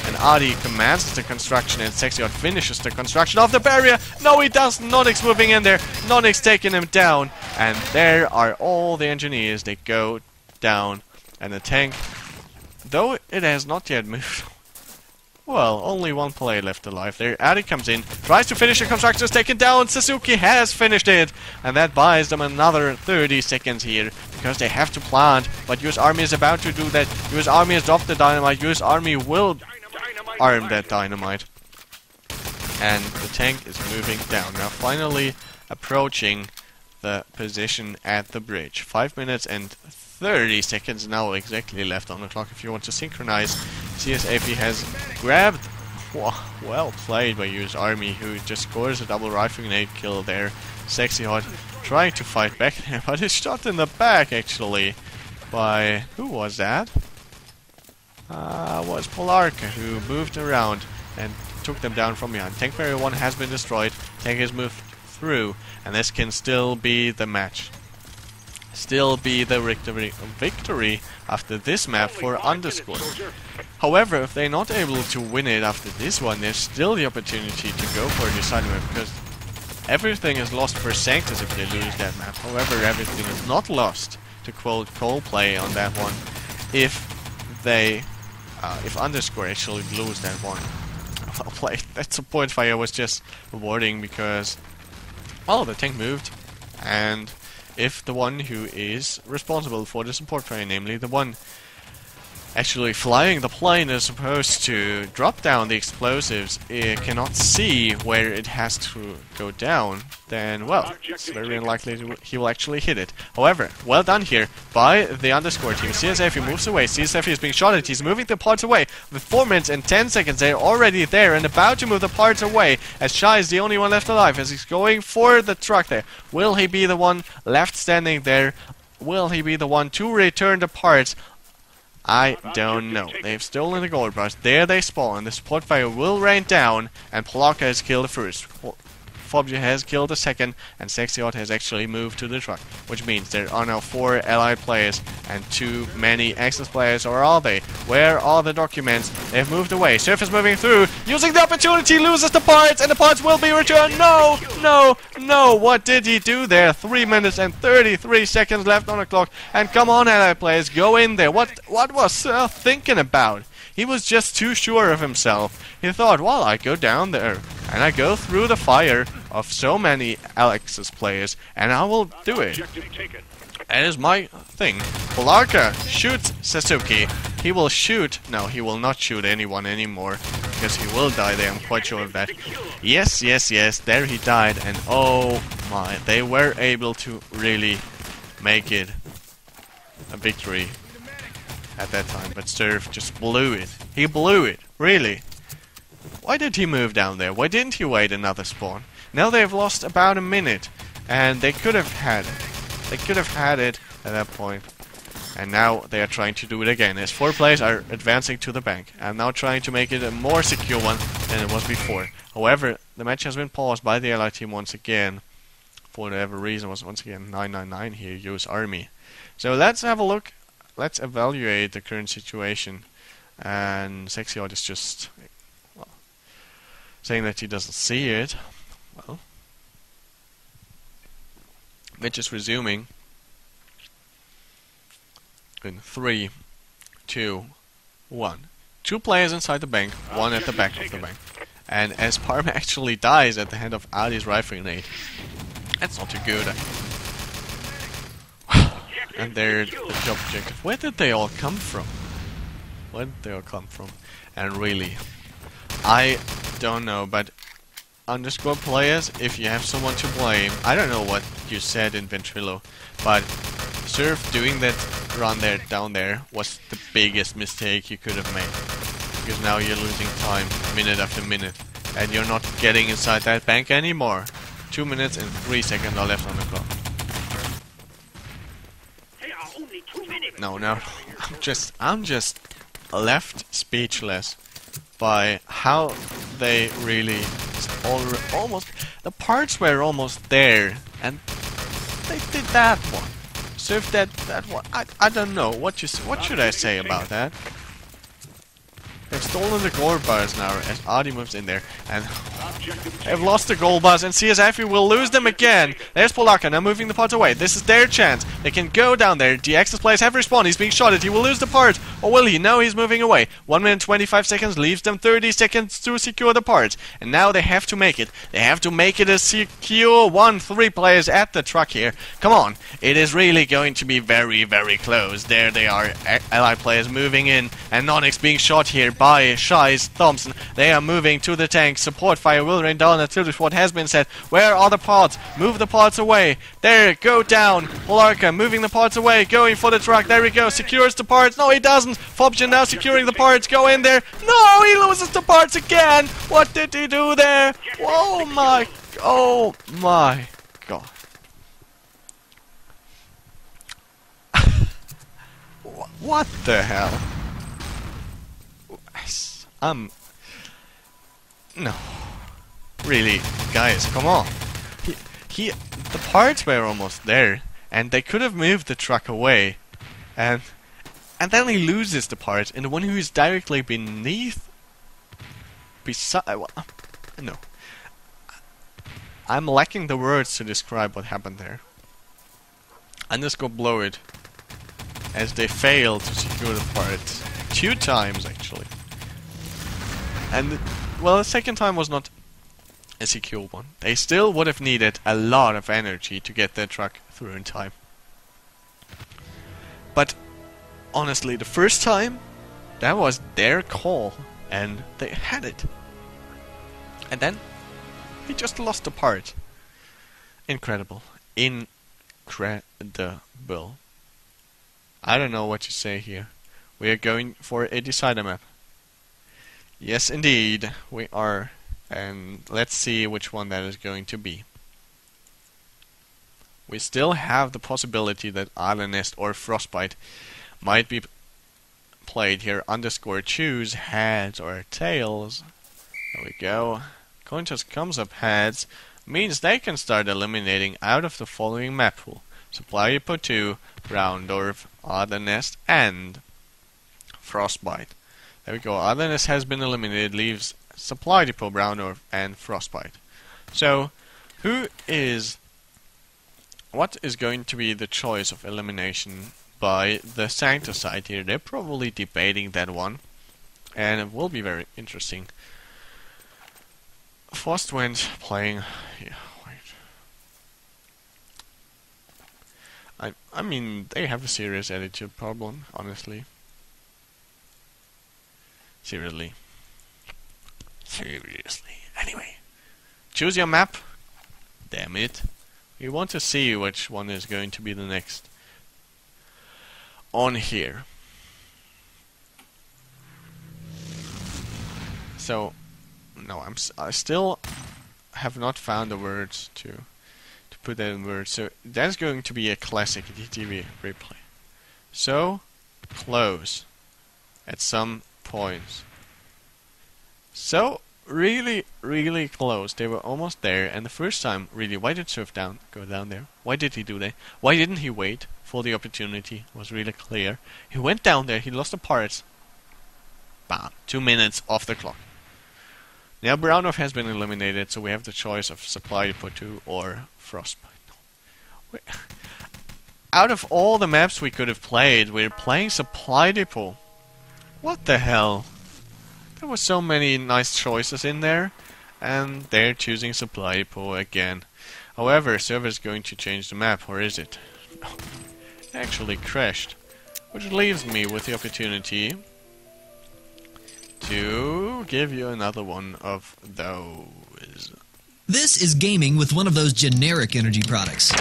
And Adi commands the construction, and Sexiot finishes the construction of the barrier. No, he doesn't. Nonix moving in there. Nonix taking him down, and there are all the engineers. They go down. And the tank, though it has not yet moved, well, only 1 player left alive there. Adi comes in, tries to finish the construction, is taken down. Sasuke has finished it, and that buys them another 30 seconds here, because they have to plant. But US Army is about to do that. US Army has dropped the dynamite. US Army will arm that dynamite. And the tank is moving down. Now finally approaching the position at the bridge. 5 minutes and 30 seconds now exactly left on the clock if you want to synchronize. CSAP has grabbed... well played by US Army, who just scores a double rifle grenade kill there. Sexy Hot trying to fight back there, but is shot in the back actually by... who was that? Was Polarka, who moved around and took them down from behind. Tank Barrier 1 has been destroyed. Tank has moved through, and this can still be the match. Still be the victory after this map for Underscore. However, if they're not able to win it after this one, there's still the opportunity to go for the side map, because everything is lost for Sanctus if they lose that map. However, everything is not lost, to quote Coldplay on that one, if Underscore actually lose that one. Well played. That support fire was just rewarding because, well, the tank moved, and if the one who is responsible for the support fire, namely the one actually flying the plane, is supposed to drop down the explosives, it cannot see where it has to go down, then, well, it's very unlikely he will actually hit it. However, well done here by the Underscore team. CSAF moves away. CSAF is being shot at. He's moving the parts away. With 4 minutes and 10 seconds, they're already there and about to move the parts away, as Shy is the only one left alive, as he's going for the truck there. Will he be the one left standing there? Will he be the one to return the parts? I don't know. They've stolen the gold bars. There they spawn. The support fire will rain down, and Polaka has killed the first. Fobja has killed the second, and Sexiot has actually moved to the truck, which means there are now 4 allied players and too many Axis players. Or are they? Where are the documents? They've moved away. Surf is moving through, using the opportunity, loses the parts, and the parts will be returned. No, no, no. What did he do there? 3 minutes and 33 seconds left on the clock. And come on, allied players, go in there. What was Surf thinking about? He was just too sure of himself. He thought, well, I go down there and I go through the fire of so many Alex's players and I will do it. Objective taken. That is my thing. Polarka shoots Sasuke. He will shoot. No, he will not shoot anyone anymore. Because he will die there, I'm quite sure of that. Yes, yes, yes. There he died. And oh my. They were able to really make it a victory at that time. But Surf just blew it. He blew it. Really. Why did he move down there? Why didn't he wait another spawn? Now they've lost about a minute. And they could have had it. They could have had it at that point. And now they are trying to do it again. As 4 players are advancing to the bank. And now trying to make it a more secure one than it was before. However, the match has been paused by the Allied team once again. For whatever reason, was once again 999 here, US Army. So let's have a look. Let's evaluate the current situation. And Sexiot is just well, saying that he doesn't see it. Well, match is resuming in 3, 2, 1. 2 players inside the bank, 1 at the back of the bank. And as Parma actually dies at the hand of Ali's rifle grenade, that's not too good. And there's the job objective. Where did they all come from? Where did they all come from? And really, I don't know, but underscore players, if you have someone to blame, I don't know what you said in Ventrilo, but Surf doing that run there down there was the biggest mistake you could have made. Because now you're losing time minute after minute and you're not getting inside that bank anymore. 2 minutes and 3 seconds are left on the clock. No, I'm just left speechless by how they really almost the parts were almost there and they did that one. So if that one, I don't know what should I say about that? They've stolen the gold bars now as Adi moves in there and they've lost the gold bars and CSF will lose them again. There's Polaka now moving the parts away. This is their chance. They can go down there. The Axis players have respawned. He's being shotted. He will lose the parts. Or will he? No, he's moving away. 1 minute 25 seconds leaves them 30 seconds to secure the parts. And now they have to make it. They have to make it a secure 1-3 players at the truck here. Come on. It is really going to be very, very close. There they are. Allied players moving in. And Nonix being shot here by Shies Thompson. They are moving to the tank. Support fire will rain down until what has been said. Where are the parts? Move the parts away. There, go down. Polarka moving the parts away. Going for the truck. There we go. Secures the parts. No, he doesn't. Fobjan now securing the parts. Go in there. No, he loses the parts again. What did he do there? Oh my god. What the hell? No. Really, guys, come on. The parts were almost there, and they could have moved the truck away, and then he loses the parts, and the one who is directly no. I'm lacking the words to describe what happened there. Underscore blow it, as they failed to secure the parts 2 times actually. And well, the second time was not a secure one. They still would have needed a lot of energy to get their truck through in time. But honestly, the first time, that was their call, and they had it. And then, they just lost the part. Incredible. Incredible. I don't know what to say here. We are going for a decider map. Yes, indeed, we are. And let's see which one that is going to be. We still have the possibility that Island Nest or Frostbite might be played here. Underscore choose heads or tails. There we go. Coin toss comes up heads. Means they can start eliminating out of the following map pool. Supply Depot 2, Roundorf, Island Nest, and Frostbite. There we go. Island Nest has been eliminated. Leaves Supply Depot, Brown and Frostbite. So, what is going to be the choice of elimination by the Sanctus side here? They're probably debating that one. and it will be very interesting. Frostwind playing. Yeah, wait. I mean, they have a serious attitude problem, honestly. Seriously. Anyway, choose your map. Damn it. We want to see which one is going to be the next on here. So, no, I still have not found the words to put that in words. So that's going to be a classic DTV replay. So close at some points. So really, really close. They were almost there. And the first time, really, why did Surf go down there? Why did he do that? Why didn't he wait for the opportunity? It was really clear. He went down there. He lost the parts. Bam. 2 minutes off the clock. Now Brownov has been eliminated, so we have the choice of Supply Depot 2 or Frostbite. Out of all the maps we could have played, we're playing Supply Depot. What the hell? There were so many nice choices in there, and they're choosing Supply Depot again. However, server's going to change the map, or is it? No. It actually crashed. Which leaves me with the opportunity to give you another one of those. This is gaming with one of those generic energy products.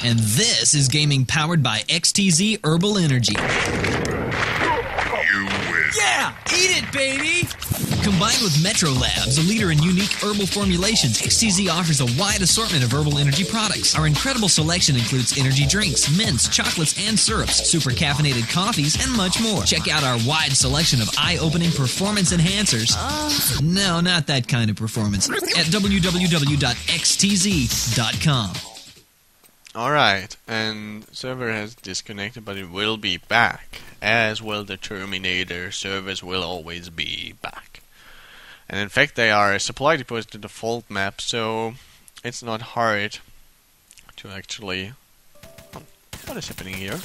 And this is gaming powered by XTZ Herbal Energy. You win. Yeah! Eat it, baby! Combined with Metro Labs, a leader in unique herbal formulations, XTZ offers a wide assortment of herbal energy products. Our incredible selection includes energy drinks, mints, chocolates, and syrups, super caffeinated coffees, and much more. Check out our wide selection of eye-opening performance enhancers. No, not that kind of performance. At www.xtz.com. Alright, and server has disconnected, but it will be back. As will the Terminator. Servers will always be back. And in fact, they are. Supply Depot is the default map, so it's not hard to actually... What is happening here?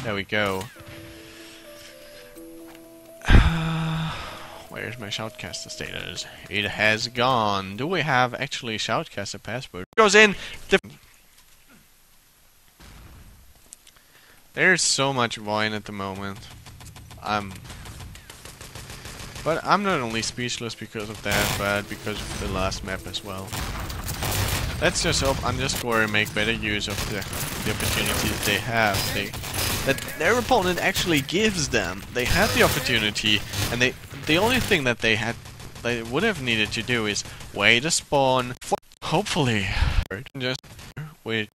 There we go. Where's my Shoutcaster status? It has gone. Do we have actually Shoutcaster password? It goes in. There's so much wine at the moment. But I'm not only speechless because of that, but because of the last map as well. Let's just hope Underscore make better use of the opportunities they have. That their opponent actually gives them. They had the opportunity, and the only thing that they would have needed to do is wait a spawn. Hopefully, just wait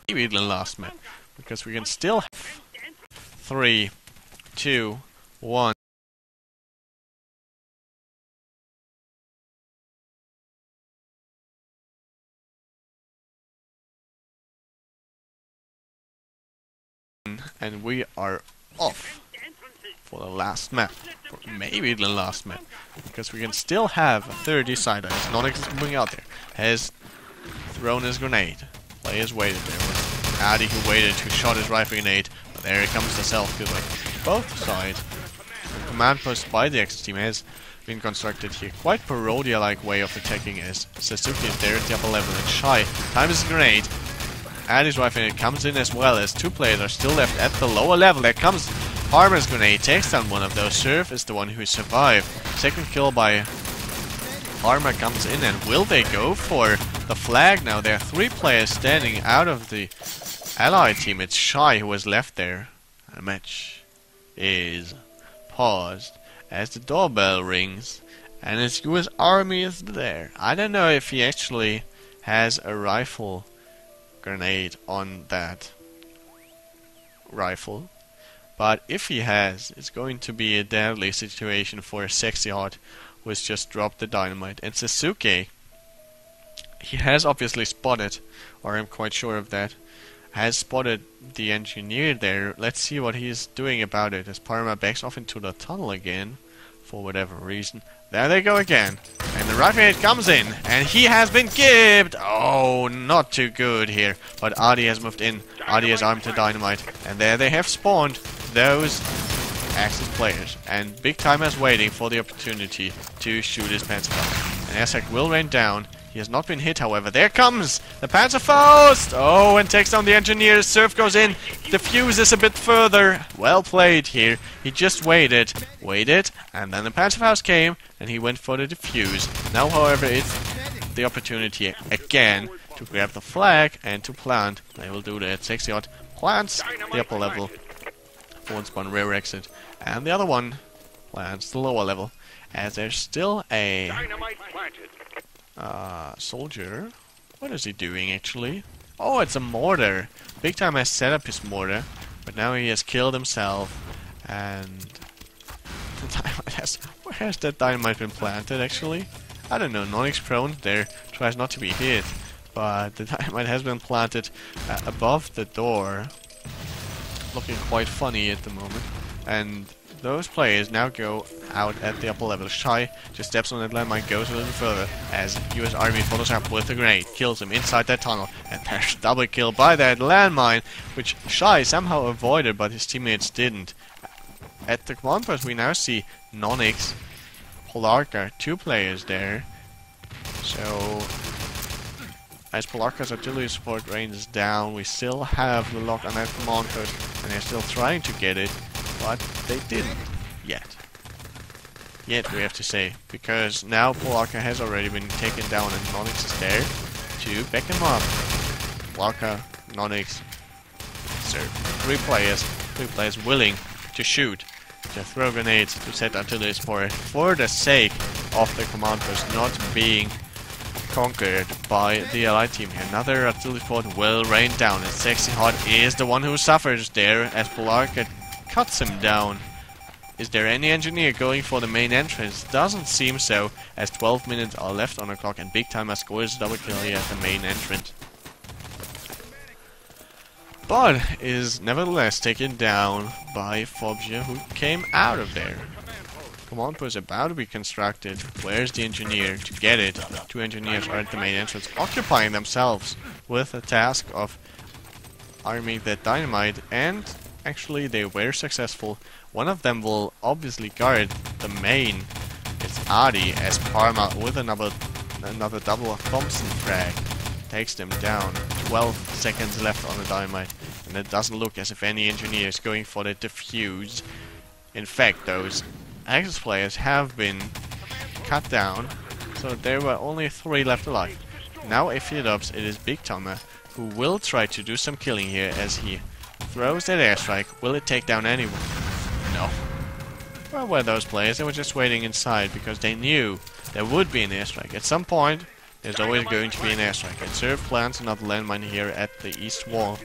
maybe the last map, because we can still have 3, 2, 1. And we are off for the last map, or maybe the last map, because we can still have a 30 side eye. Nonix is moving out there, has thrown his grenade. Players waited. There was Addy who waited, who shot his rifle grenade, but there comes the self-kill. Like both sides. The command post by the X team has been constructed here. Quite Parodia-like way of attacking as Sasuke is there at the upper level and Shy times his grenade. Addy's rifle grenade comes in as well as 2 players are still left at the lower level. There comes Farmer's grenade, takes down one of those. Surf is the one who survived. Second kill by Farmer comes in, and will they go for the flag now? There are 3 players standing out of the allied team. It's Shy who was left there. The match is paused as the doorbell rings and his US Army is there. I don't know if he actually has a rifle grenade on that rifle, but if he has, it's going to be a deadly situation for Sexy Hot, who has just dropped the dynamite. And Sasuke, he has obviously spotted, or I'm quite sure of that, has spotted the engineer there. Let's see what he's doing about it as Parma backs off into the tunnel again for whatever reason. There they go again. And the rifle grenade comes in, and he has been gibbed! Oh, not too good here. But Adi has moved in. Adi has armed the dynamite. And there they have spawned those Axis players, and Big Time is waiting for the opportunity to shoot his Panzerfaust. And airstrike will rain down. He has not been hit, however. There comes the Panzerfaust! Oh, and takes down the engineer. Surf goes in, diffuses a bit further. Well played here. He just waited, and then the Panzerfaust came, and he went for the diffuse. Now, however, it's the opportunity again to grab the flag and to plant. They will do that. 60-odd plants the upper level. Forward spawn rear exit. And the other one plants the lower level. As there's still a soldier. What is he doing actually? Oh, it's a mortar. Big Time has set up his mortar, but now he has killed himself. And the dynamite has... Where has that dynamite been planted actually? I don't know. Nonix prone there tries not to be hit, but the dynamite has been planted above the door. Looking quite funny at the moment. And those players now go out at the upper level. Shy just steps on that landmine, goes a little further as US Army follows up with a grenade, kills him inside that tunnel, and there's a double kill by that landmine, which Shy somehow avoided, but his teammates didn't. At the command post we now see Nonix, Polarka, 2 players there. So as Polarka's artillery support range down, we still have the lock on that command post, and they're still trying to get it, but they didn't yet. Yet, we have to say, because now Polarka has already been taken down and Nonix is there to back him up. Polarka, Nonix, Surf. 3 players willing to shoot, to throw grenades, to set artillery support for the sake of the command post not being conquered by the allied team here. Another artillery support will rain down, and Sexy Hot is the one who suffers there as Polarka cuts him down. Is there any engineer going for the main entrance? Doesn't seem so, as 12 minutes are left on the clock, and Big Time has scored his double kill here at the main entrance. But is nevertheless taken down by Fobja, who came out of there. Command post about to be constructed. Where's the engineer to get it? 2 engineers are at the main entrance, occupying themselves with the task of arming that dynamite, and actually they were successful. One of them will obviously guard the main. It's Adi as Parma with another double Thompson frag takes them down. 12 seconds left on the dynamite, and it doesn't look as if any engineer is going for the defuse. In fact, those Axis players have been cut down, so there were only 3 left alive. Now a feed-ups, it is Big Toma who will try to do some killing here as he throws that airstrike. Will it take down anyone? No. Where were those players? They were just waiting inside because they knew there would be an airstrike. At some point, there's always going to be an airstrike. And Surf plants another landmine here at the east wall,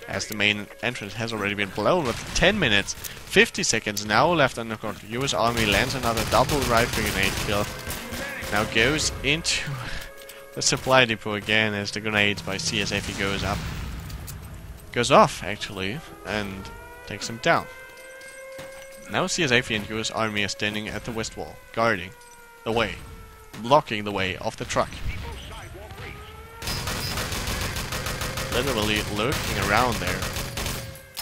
as the main entrance has already been blown with 10 minutes, 50 seconds now left on the clock. US Army lands another double rifle grenade kill. Now goes into the supply depot again as the grenades by CSFE goes off actually, and takes him down. Now CSFE and US Army are standing at the west wall, guarding the way, blocking the way of the truck. Literally lurking around there.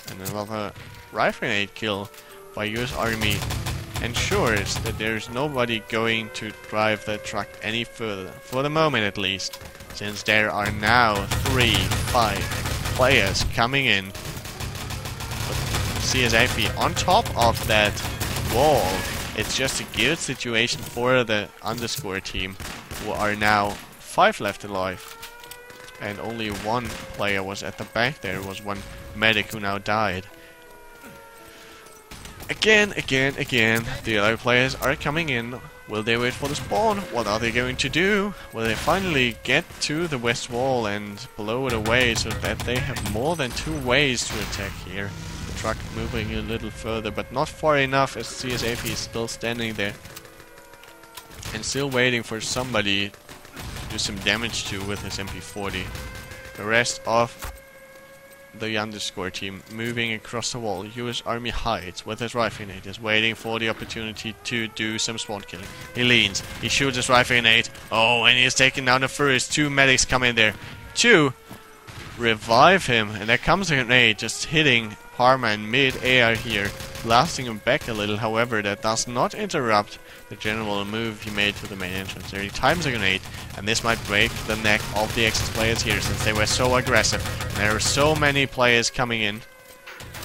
And another rifle grenade kill by US Army ensures that there's nobody going to drive the truck any further, for the moment at least, since there are now 5 players coming in. CSAP on top of that wall. It's just a good situation for the underscore team, who are now 5 left alive. And only 1 player was at the back. There was 1 medic who now died. Again, the other players are coming in. Will they wait for the spawn? What are they going to do? Will they finally get to the west wall and blow it away so that they have more than 2 ways to attack here? The truck moving a little further, but not far enough, as CSAP is still standing there and still waiting for somebody to do some damage to with his MP40. The rest of the underscore team moving across the wall. US Army hides with his rifle grenade, is waiting for the opportunity to do some spawn killing. He leans, he shoots his rifle grenade. Oh, and he is taking down the first. 2 medics come in there to revive him, and there comes a grenade just hitting Parma in mid-air here. blasting him back a little. However, that does not interrupt the general move he made to the main entrance. There he times a grenade, and this might break the neck of the Exodus players here, since they were so aggressive. And there are so many players coming in.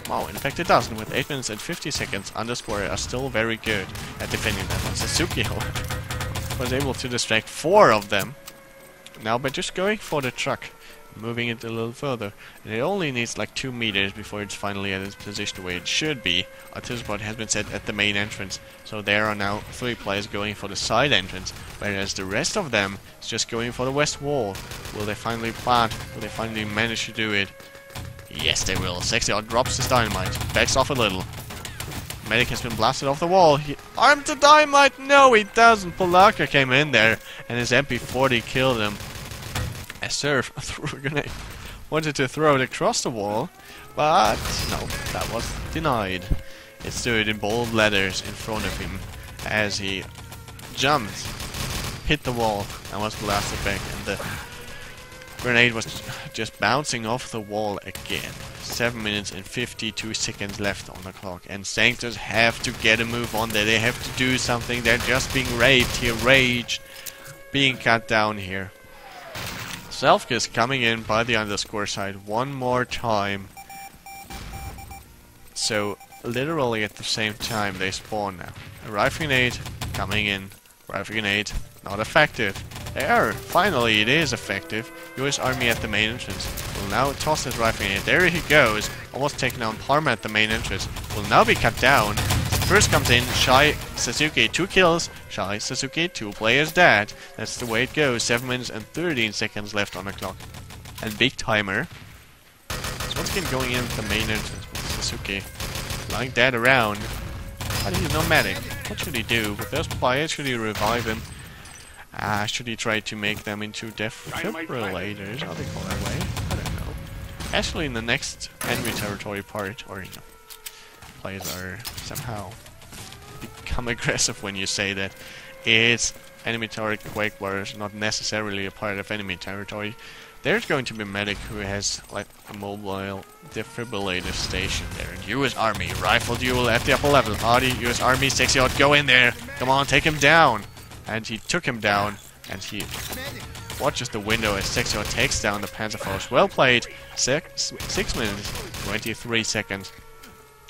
Wow, in fact it doesn't. With 8 minutes and 50 seconds, Underscore are still very good at defending that one. Suzuki, however, was able to distract 4 of them. Now by just going for the truck, moving it a little further, and it only needs like 2 meters before it's finally at its position where it should be. Our spot has been set at the main entrance, so there are now 3 players going for the side entrance, whereas the rest of them is just going for the west wall. Will they finally plant? Will they finally manage to do it? Yes, they will. Sexy drops his dynamite, backs off a little. Medic has been blasted off the wall. He armed the dynamite. No, he doesn't. Polaka came in there, and his MP40 killed him. As Surf threw a grenade. Wanted to throw it across the wall, but no, that was denied. It stood in bold letters in front of him as he jumped, hit the wall, and was blasted back, and the grenade was just bouncing off the wall again. 7 minutes and 52 seconds left on the clock, and Sanctus have to get a move on there. They have to do something. They're just being raped here, raged, being cut down here. Selfkiss coming in by the Underscore side one more time. So literally at the same time they spawn now. A rifle grenade coming in. Rifle grenade not effective. There, finally it is effective. US Army at the main entrance will now toss his rifle grenade. There he goes, almost taking down Parma at the main entrance. Will now be cut down. First comes in Shy Sasuke, 2 kills. Shy Sasuke, 2 players dead. That's the way it goes. 7 minutes and 13 seconds left on the clock. And Big Timer is once again going in at the main entrance with Sasuke lying dead around. But he's no medic. What should he do with those players? Should he revive him? Should he try to make them into defibrillators? How they call that way? I don't know. Actually, in the next enemy territory part, or players are somehow become aggressive when you say that it's enemy territory Quake Warriors, not necessarily a part of enemy territory. There's going to be a medic who has like a mobile defibrillator station there. And US Army, rifle duel at the upper level. Hardy, US Army, Sexy Hot, go in there. Come on, take him down. And he took him down, and he watches the window as Sexy Hot takes down the Panzer Force. Well played. 6 minutes, 23 seconds.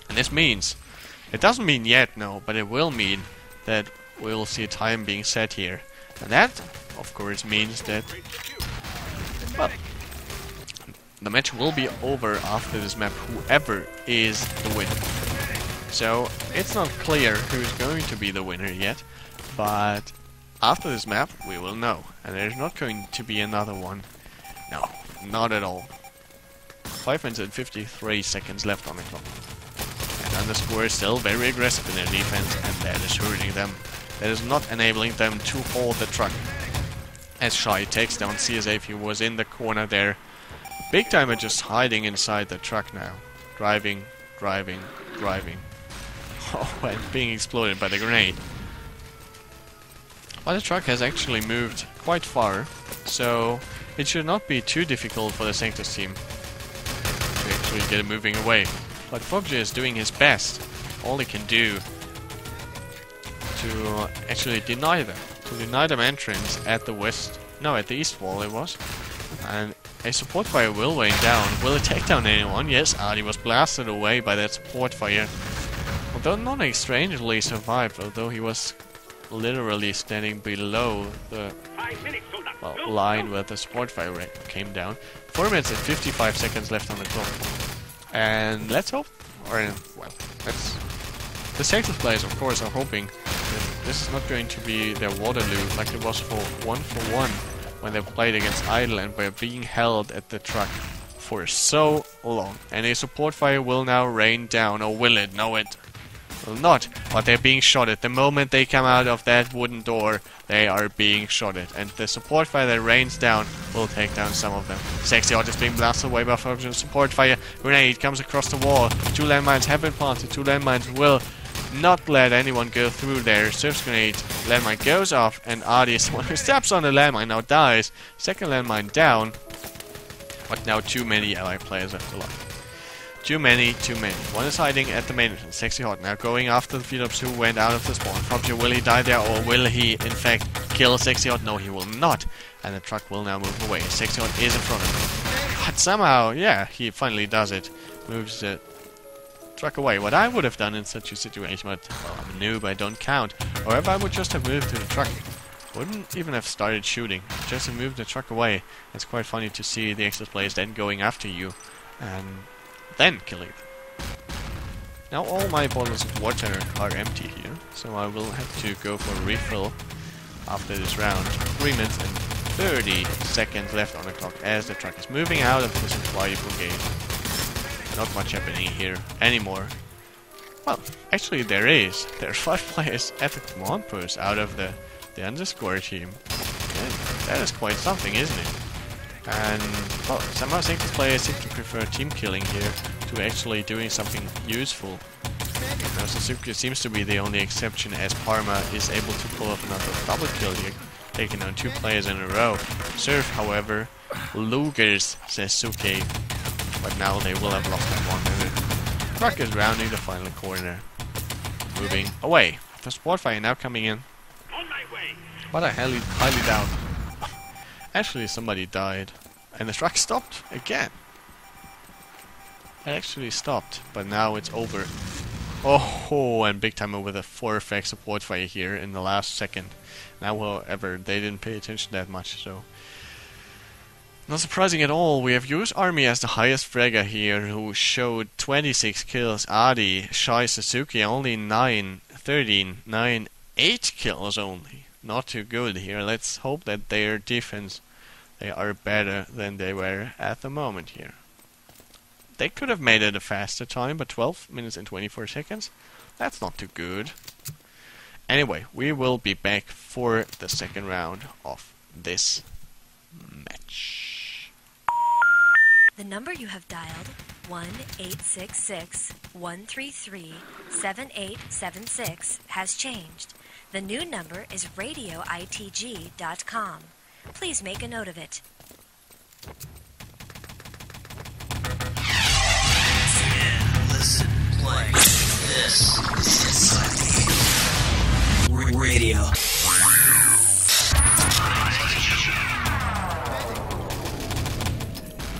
And this means, it doesn't mean yet, no, but it will mean that we'll see time being set here. And that, of course, means that, well, the match will be over after this map, whoever is the winner. So, it's not clear who's going to be the winner yet, but after this map, we will know. And there's not going to be another one. No, not at all. 5 minutes and 53 seconds left on the clock. And Underscore is still very aggressive in their defense, and that is hurting them. That is not enabling them to hold the truck. As Shy takes down CSA if he was in the corner there. Big Timer just hiding inside the truck now. Driving, driving, driving. Oh, and being exploded by the grenade. But the truck has actually moved quite far, so it should not be too difficult for the Sanctus team to actually get it moving away. But Fogja is doing his best, all he can do, to actually deny them entrance at the at the east wall it was. And a support fire will rain down. Will it take down anyone? Yes, Adi was blasted away by that support fire. Although Nonic strangely survived, although he was literally standing below the line where the support fire came down. 4 minutes and 55 seconds left on the clock. And let's hope, the Sanctus players of course are hoping that this is not going to be their Waterloo like it was for 1-for-1 when they played against Idle and were being held at the truck for so long. And a support fire will now rain down, or will it? No, it will not, but they're being shotted. The moment they come out of that wooden door, they are being shotted. And the support fire that rains down will take down some of them. Sexy Hot is being blasted away by Function. Support fire grenade comes across the wall. 2 landmines have been planted. 2 landmines will not let anyone go through there. Surf's grenade landmine goes off, and Adi is the one who steps on the landmine, now dies. Second landmine down, but now too many allied players have to life. Too many. One is hiding at the main entrance. Sexy Hot now going after the Phelps who went out of the spawn. Frogger, will he die there or will he in fact kill Sexy Hot? No, he will not. And the truck will now move away. Sexy Hot is in front of him. But somehow, yeah, he finally does it. Moves the truck away. What I would have done in such a situation, but well, I'm a noob, I don't count. However, I would just have moved to the truck. Wouldn't even have started shooting. Just have moved the truck away. It's quite funny to see the exit players then going after you and then killing them. Now all my bottles of water are empty here, so I will have to go for a refill after this round. 3 minutes and 30 seconds left on the clock as the truck is moving out of the supply brigade. Not much happening here anymore. Well, actually there is. There are 5 players at the command post out of the underscore team. Yeah, that is quite something, isn't it? And, well, somehow sanctus players seem to prefer team killing here to actually doing something useful. Now Suzuki seems to be the only exception as Parma is able to pull off another double kill here, taking on 2 players in a row. Serve, however, Lugers Sasuke, but now they will have lost that 1 minute. Truck is rounding the final corner, moving away. The support fire now coming in. On my way. But I highly doubt. Actually, somebody died, and the truck stopped again. It actually stopped, but now it's over. Oh, and big time over the 4-effect support fire here in the last second. Now, however, they didn't pay attention that much, so not surprising at all. We have US Army as the highest fragger here, who showed 26 kills. Adi, Shai Suzuki only 9, 13, 9, 8 kills only. Not too good here. Let's hope that their defense, they are better than they were at the moment here. They could have made it a faster time, but 12 minutes and 24 seconds? That's not too good. Anyway, we will be back for the second round of this match. The number you have dialed, 1-866-133-7876, has changed. The new number is radioitg.com. Please make a note of it. Listen, play. This is radio.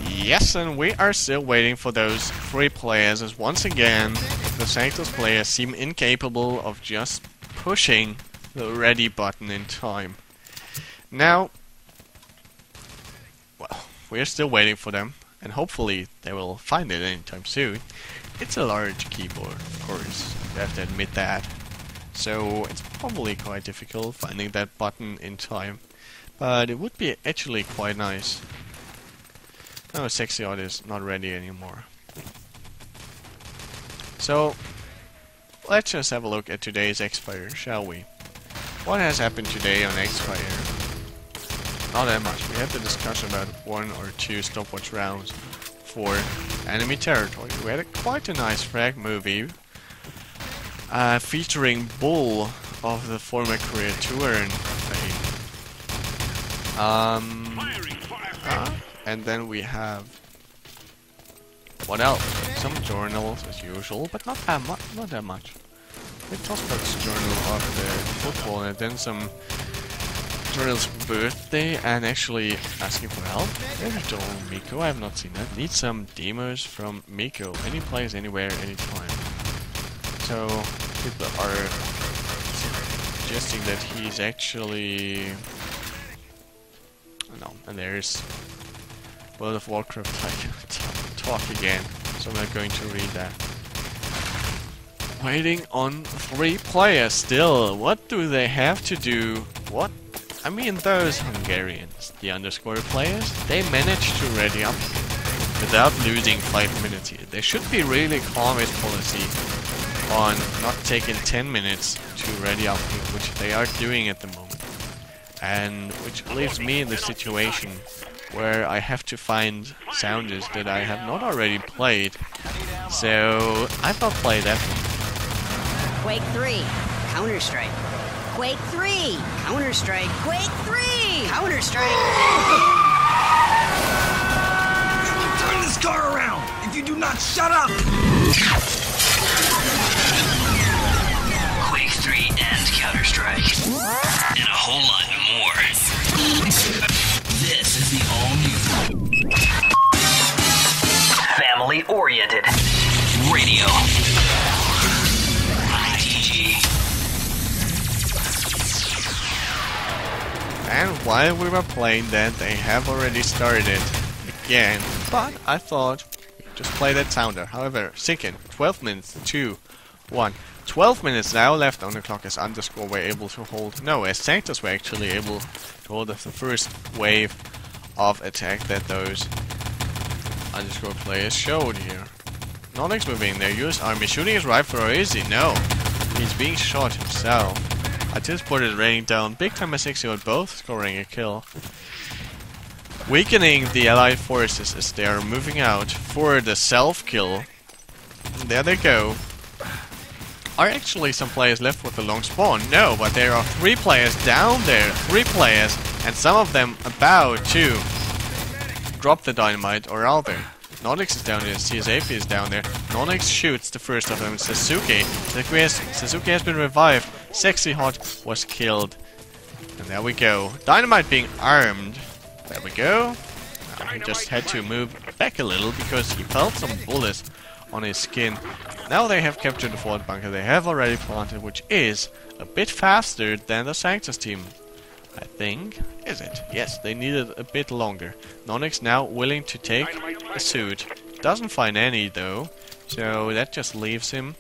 Yes, and we are still waiting for those 3 players, as once again the Sanctus players seem incapable of just pushing the ready button in time. Now, well, we're still waiting for them, and hopefully they will find it anytime soon. It's a large keyboard, of course, you have to admit that. So it's probably quite difficult finding that button in time, but it would be actually quite nice. No, Sexy Odd is not ready anymore. So, let's just have a look at today's X-Fire, shall we? What has happened today on X-Fire? Not that much. We had the discussion about 1 or 2 stopwatch rounds for enemy territory. We had quite a nice frag movie featuring Bull of the former Korea Tour and and then we have what else? Some journals as usual, but not that much. We talked about the journal of the football and then some journal's birthday and actually asking for help. There's Joel Miko, I have not seen that. Need some demos from Miko. Any place, anywhere, anytime. So people are suggesting that he's actually no, and there's World of Warcraft talk again. So I'm not going to read that. Waiting on 3 players still. What do they have to do? What? I mean, those Hungarians, the underscore players, they managed to ready up without losing 5 minutes here. They should be really calm with policy on not taking 10 minutes to ready up here, which they are doing at the moment. And which leaves me in the situation where I have to find sounds that I have not already played. So I've not played that one. Quake 3, Counter-Strike. Quake 3, Counter-Strike. Quake 3, Counter-Strike. Turn this car around! If you do not God, shut up! Quake 3 and Counter-Strike. And a whole lot more. This is the all-new family-oriented radio. And while we were playing that, they have already started again. But I thought, just play that sounder. However, second, 12 minutes, 2, 1. 12 minutes now left on the clock as Underscore were able to hold. No, as Sanctus were actually able to hold the first wave of attack that those Underscore players showed here. Nonix moving there, US Army shooting his rifle, or is he? No, he's being shot himself. Artillsport is raining down, Big Time and 6-year-old both scoring a kill. Weakening the allied forces as they are moving out for the self-kill. There they go. Are actually some players left with a long spawn? No, but there are 3 players down there, 3 players, and some of them about to drop the dynamite, or are they? Nonix is down there, CSAP is down there. Nonix shoots the first of them, Sasuke. Sasuke has been revived. Sexy Hot was killed. And there we go. Dynamite being armed. There we go. He just had to move back a little because he felt some bullets on his skin. Now they have captured the fort bunker. They have already planted, which is a bit faster than the Sanctus team, I think. Is it? Yes, they needed a bit longer. Nonix now willing to take a suit. Doesn't find any though, so that just leaves him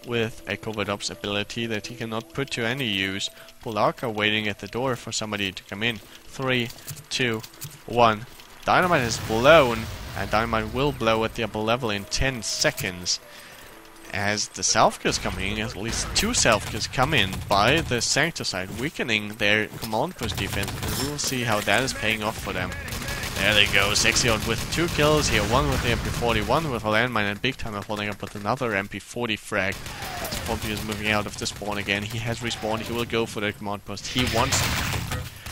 with a covert ops ability that he cannot put to any use. Polarka waiting at the door for somebody to come in. 3, 2, 1. Dynamite is blown, and Dynamite will blow at the upper level in 10 seconds. As the self-kills come in, at least 2 self-kills come in by the Sanctus side, weakening their command post defense, and we will see how that is paying off for them. There they go, Sexy-Odd with 2 kills here, 1 with the MP40, 1 with a landmine, and Big Timer following up with another MP40 frag. As Poppy is moving out of the spawn again, he has respawned, he will go for the command post, he wants to,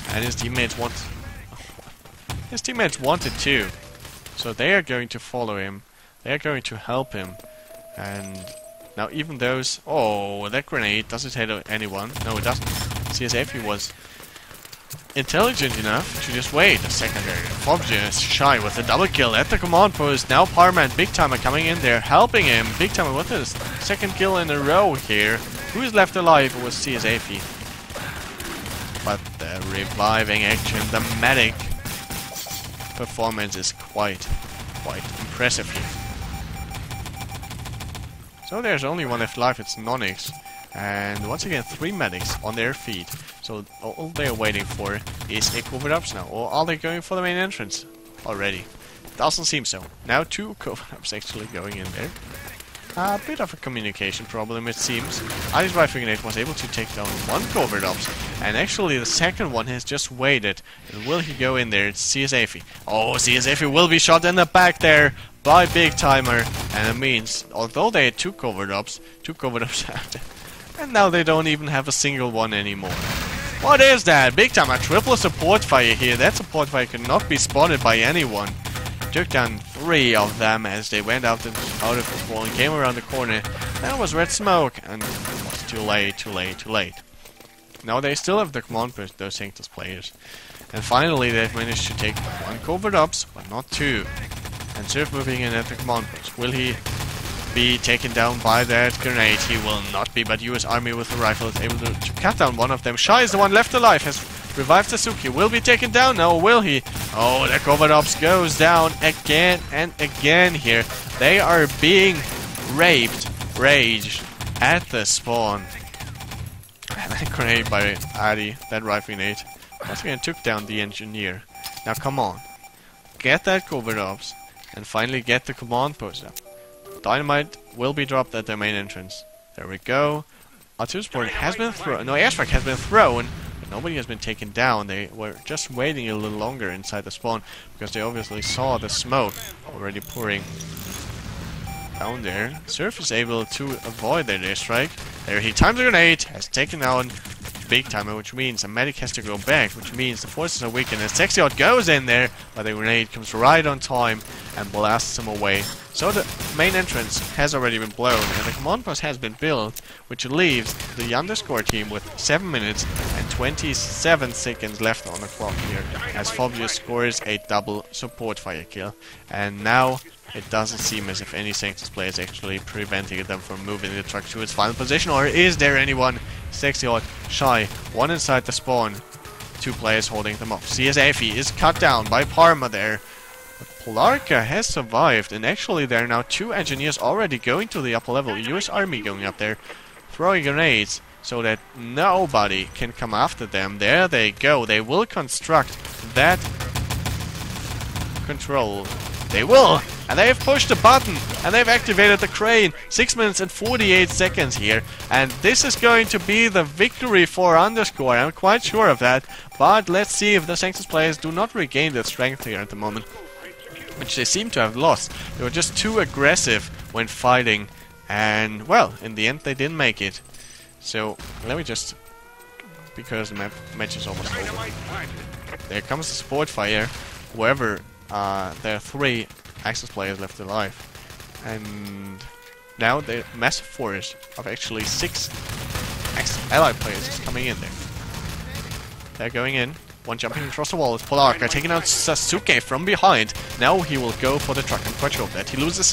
and his teammates want... His teammates wanted to, so they are going to follow him, they are going to help him. And now even those... Oh, that grenade, does it hit anyone? No, it doesn't. CSAP was intelligent enough to just wait a second there. Fobja is shy with a double kill at the command post. Now Parma and Big Timer coming in there, helping him. Big Timer with his 2nd kill in a row here. Who is left alive was CSAP. But the reviving action, the medic performance is quite impressive here. So there's only one left alive, it's Nonix. And once again, 3 medics on their feet. So all they're waiting for is a covert ops now. Or are they going for the main entrance already? Doesn't seem so. Now 2 covert ops actually going in there. A bit of a communication problem, it seems. Ali's rifle grenade was able to take down 1 covert ops. And actually the second one has just waited. And will he go in there? It's CSAP. Oh, CSAP will be shot in the back there by Big Timer, and it means, although they had 2 covert ops and now they don't even have a single one anymore. What is that? Big Timer, triple support fire here. That support fire could not be spotted by anyone. Took down 3 of them as they went out of the spawn and came around the corner. That was red smoke, and it was too late. Now they still have the command post, those Sanctus players. And finally they've managed to take 1 covert ops, but not 2. And Surf moving in at the command post. Will he be taken down by that grenade? He will not be, but US Army with the rifle is able to cut down one of them. Shy is the one left alive, has revived Sasuke. Will be taken down now, will he? Oh, the covert ops goes down again and again here. They are being raged at the spawn. And that grenade by Adi, that rifle grenade, once again took down the engineer. Now come on, get that covert ops. And finally get the command post up. Dynamite will be dropped at the main entrance. There we go. Artillery has been thrown. No, airstrike has been thrown, but nobody has been taken down. They were just waiting a little longer inside the spawn because they obviously saw the smoke already pouring down there. Surf is able to avoid that airstrike. There he times a grenade, has taken down Big Timer, which means a medic has to go back, which means the forces are weakened. And Sexy-Odd goes in there, but the grenade comes right on time and blasts them away. So the main entrance has already been blown, and the command post has been built, which leaves the underscore team with 7 minutes and 27 seconds left on the clock here, as Phobius scores a double support fire kill. And now it doesn't seem as if any Sanctus player is actually preventing them from moving the truck to its final position, or is there anyone? Sexy Hot, Shy, one inside the spawn, 2 players holding them off. CS Afi is cut down by Parma there. But Polarka has survived, and actually there are now 2 engineers already going to the upper level. US Army going up there, throwing grenades, so that nobody can come after them. There they go. They will construct that control. They will! And they've pushed the button, and they've activated the crane. 6 minutes and 48 seconds here, and this is going to be the victory for underscore. I'm quite sure of that, but let's see if the Sanctus players do not regain their strength here at the moment, which they seem to have lost. They were just too aggressive when fighting, and well, in the end they didn't make it. So let me just, because the match is almost over. There comes the support fire. However, there are 3 Axis players left alive, and now the massive force of actually 6 allied players is coming in there. They're going in. One jumping across the wall is Polarka, taking out Sasuke from behind. Now he will go for the truck. I'm quite sure of that. He loses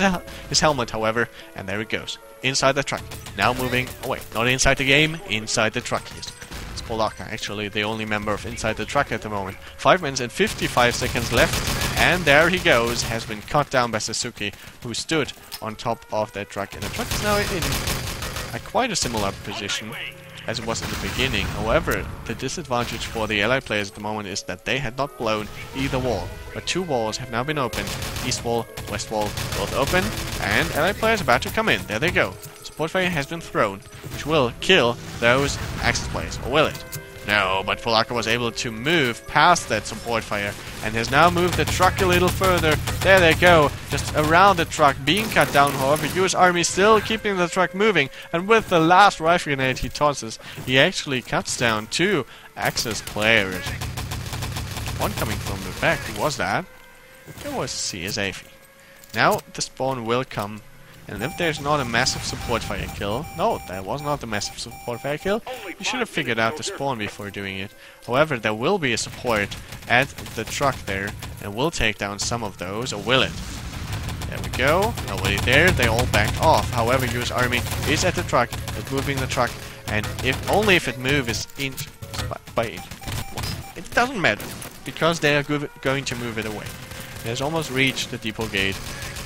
his helmet, however, and there he goes. Inside the truck. Now moving away. Not inside the game, inside the truck. Yes. It's Polarka, actually the only member of inside the truck at the moment. 5 minutes and 55 seconds left, and there he goes. Has been cut down by Sasuke, who stood on top of that truck. And the truck is now in quite a similar position as it was in the beginning. However, the disadvantage for the allied players at the moment is that they had not blown either wall. But 2 walls have now been opened. East wall, west wall, both open, and allied players about to come in. There they go. Support fire has been thrown, which will kill those Axis players. Or will it? No, but Polarka was able to move past that support fire and has now moved the truck a little further. There they go, just around the truck, being cut down. However, US Army still keeping the truck moving, and with the last rifle grenade he tosses, he actually cuts down 2 Axis players. One coming from the back. Who was that? It was CS Afi. Now the spawn will come. And if there's not a massive support fire kill... No, that was not a massive support fire kill. You should have figured out the spawn before doing it. However, there will be a support at the truck there, and will take down some of those, or will it? There we go. Nobody there. They all backed off. However, US Army is at the truck, is moving the truck, and only if it moves inch by inch. It doesn't matter, because they are going to move it away. It has almost reached the depot gate,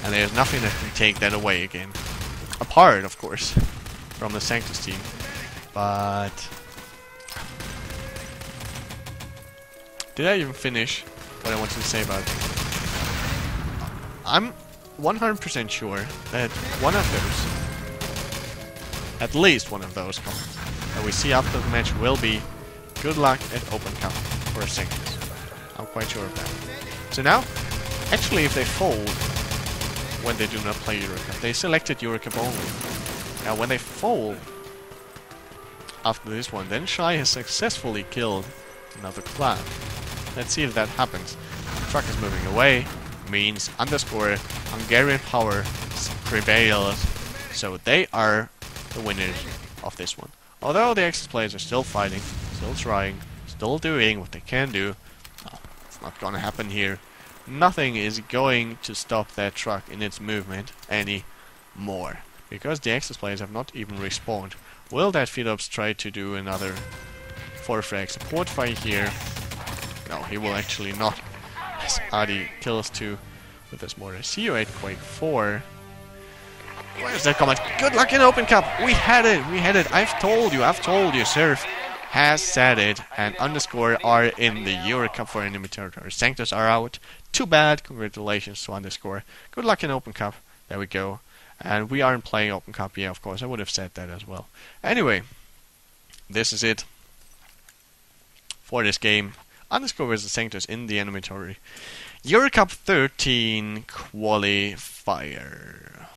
and there's nothing that can take that away again. Apart, of course, from the Sanctus team. But... did I even finish what I wanted to say about it? I'm 100% sure that one of those, at least one of those comments that we see after the match will be good luck at Open Cup for Sanctus. I'm quite sure of that. So now, actually if they fold, when they do not play EuroCup. They selected EuroCup only. Now when they fold after this one, then Shy has successfully killed another clan. Let's see if that happens. The truck is moving away, means underscore Hungarian power prevails. So they are the winners of this one. Although the Axis players are still fighting, still trying, still doing what they can do, it's not gonna happen here. Nothing is going to stop that truck in its movement anymore, because the Axis players have not even respawned. Will that Phelops try to do another 4-frag support fire here? No, he will actually not, as Adi kills 2 with this mortar. CO8 Quake 4. Where's that comment? Good luck in Open Cup! We had it! I've told you, Surf has said it, and underscore are in the EuroCup for enemy territory. Sanctus are out. Too bad. Congratulations to underscore. Good luck in Open Cup. There we go. And we aren't playing Open Cup. Yeah, of course. I would have said that as well. Anyway, this is it for this game. Underscore versus Sanctus in the enemy territory. EuroCup XIII Qualifier.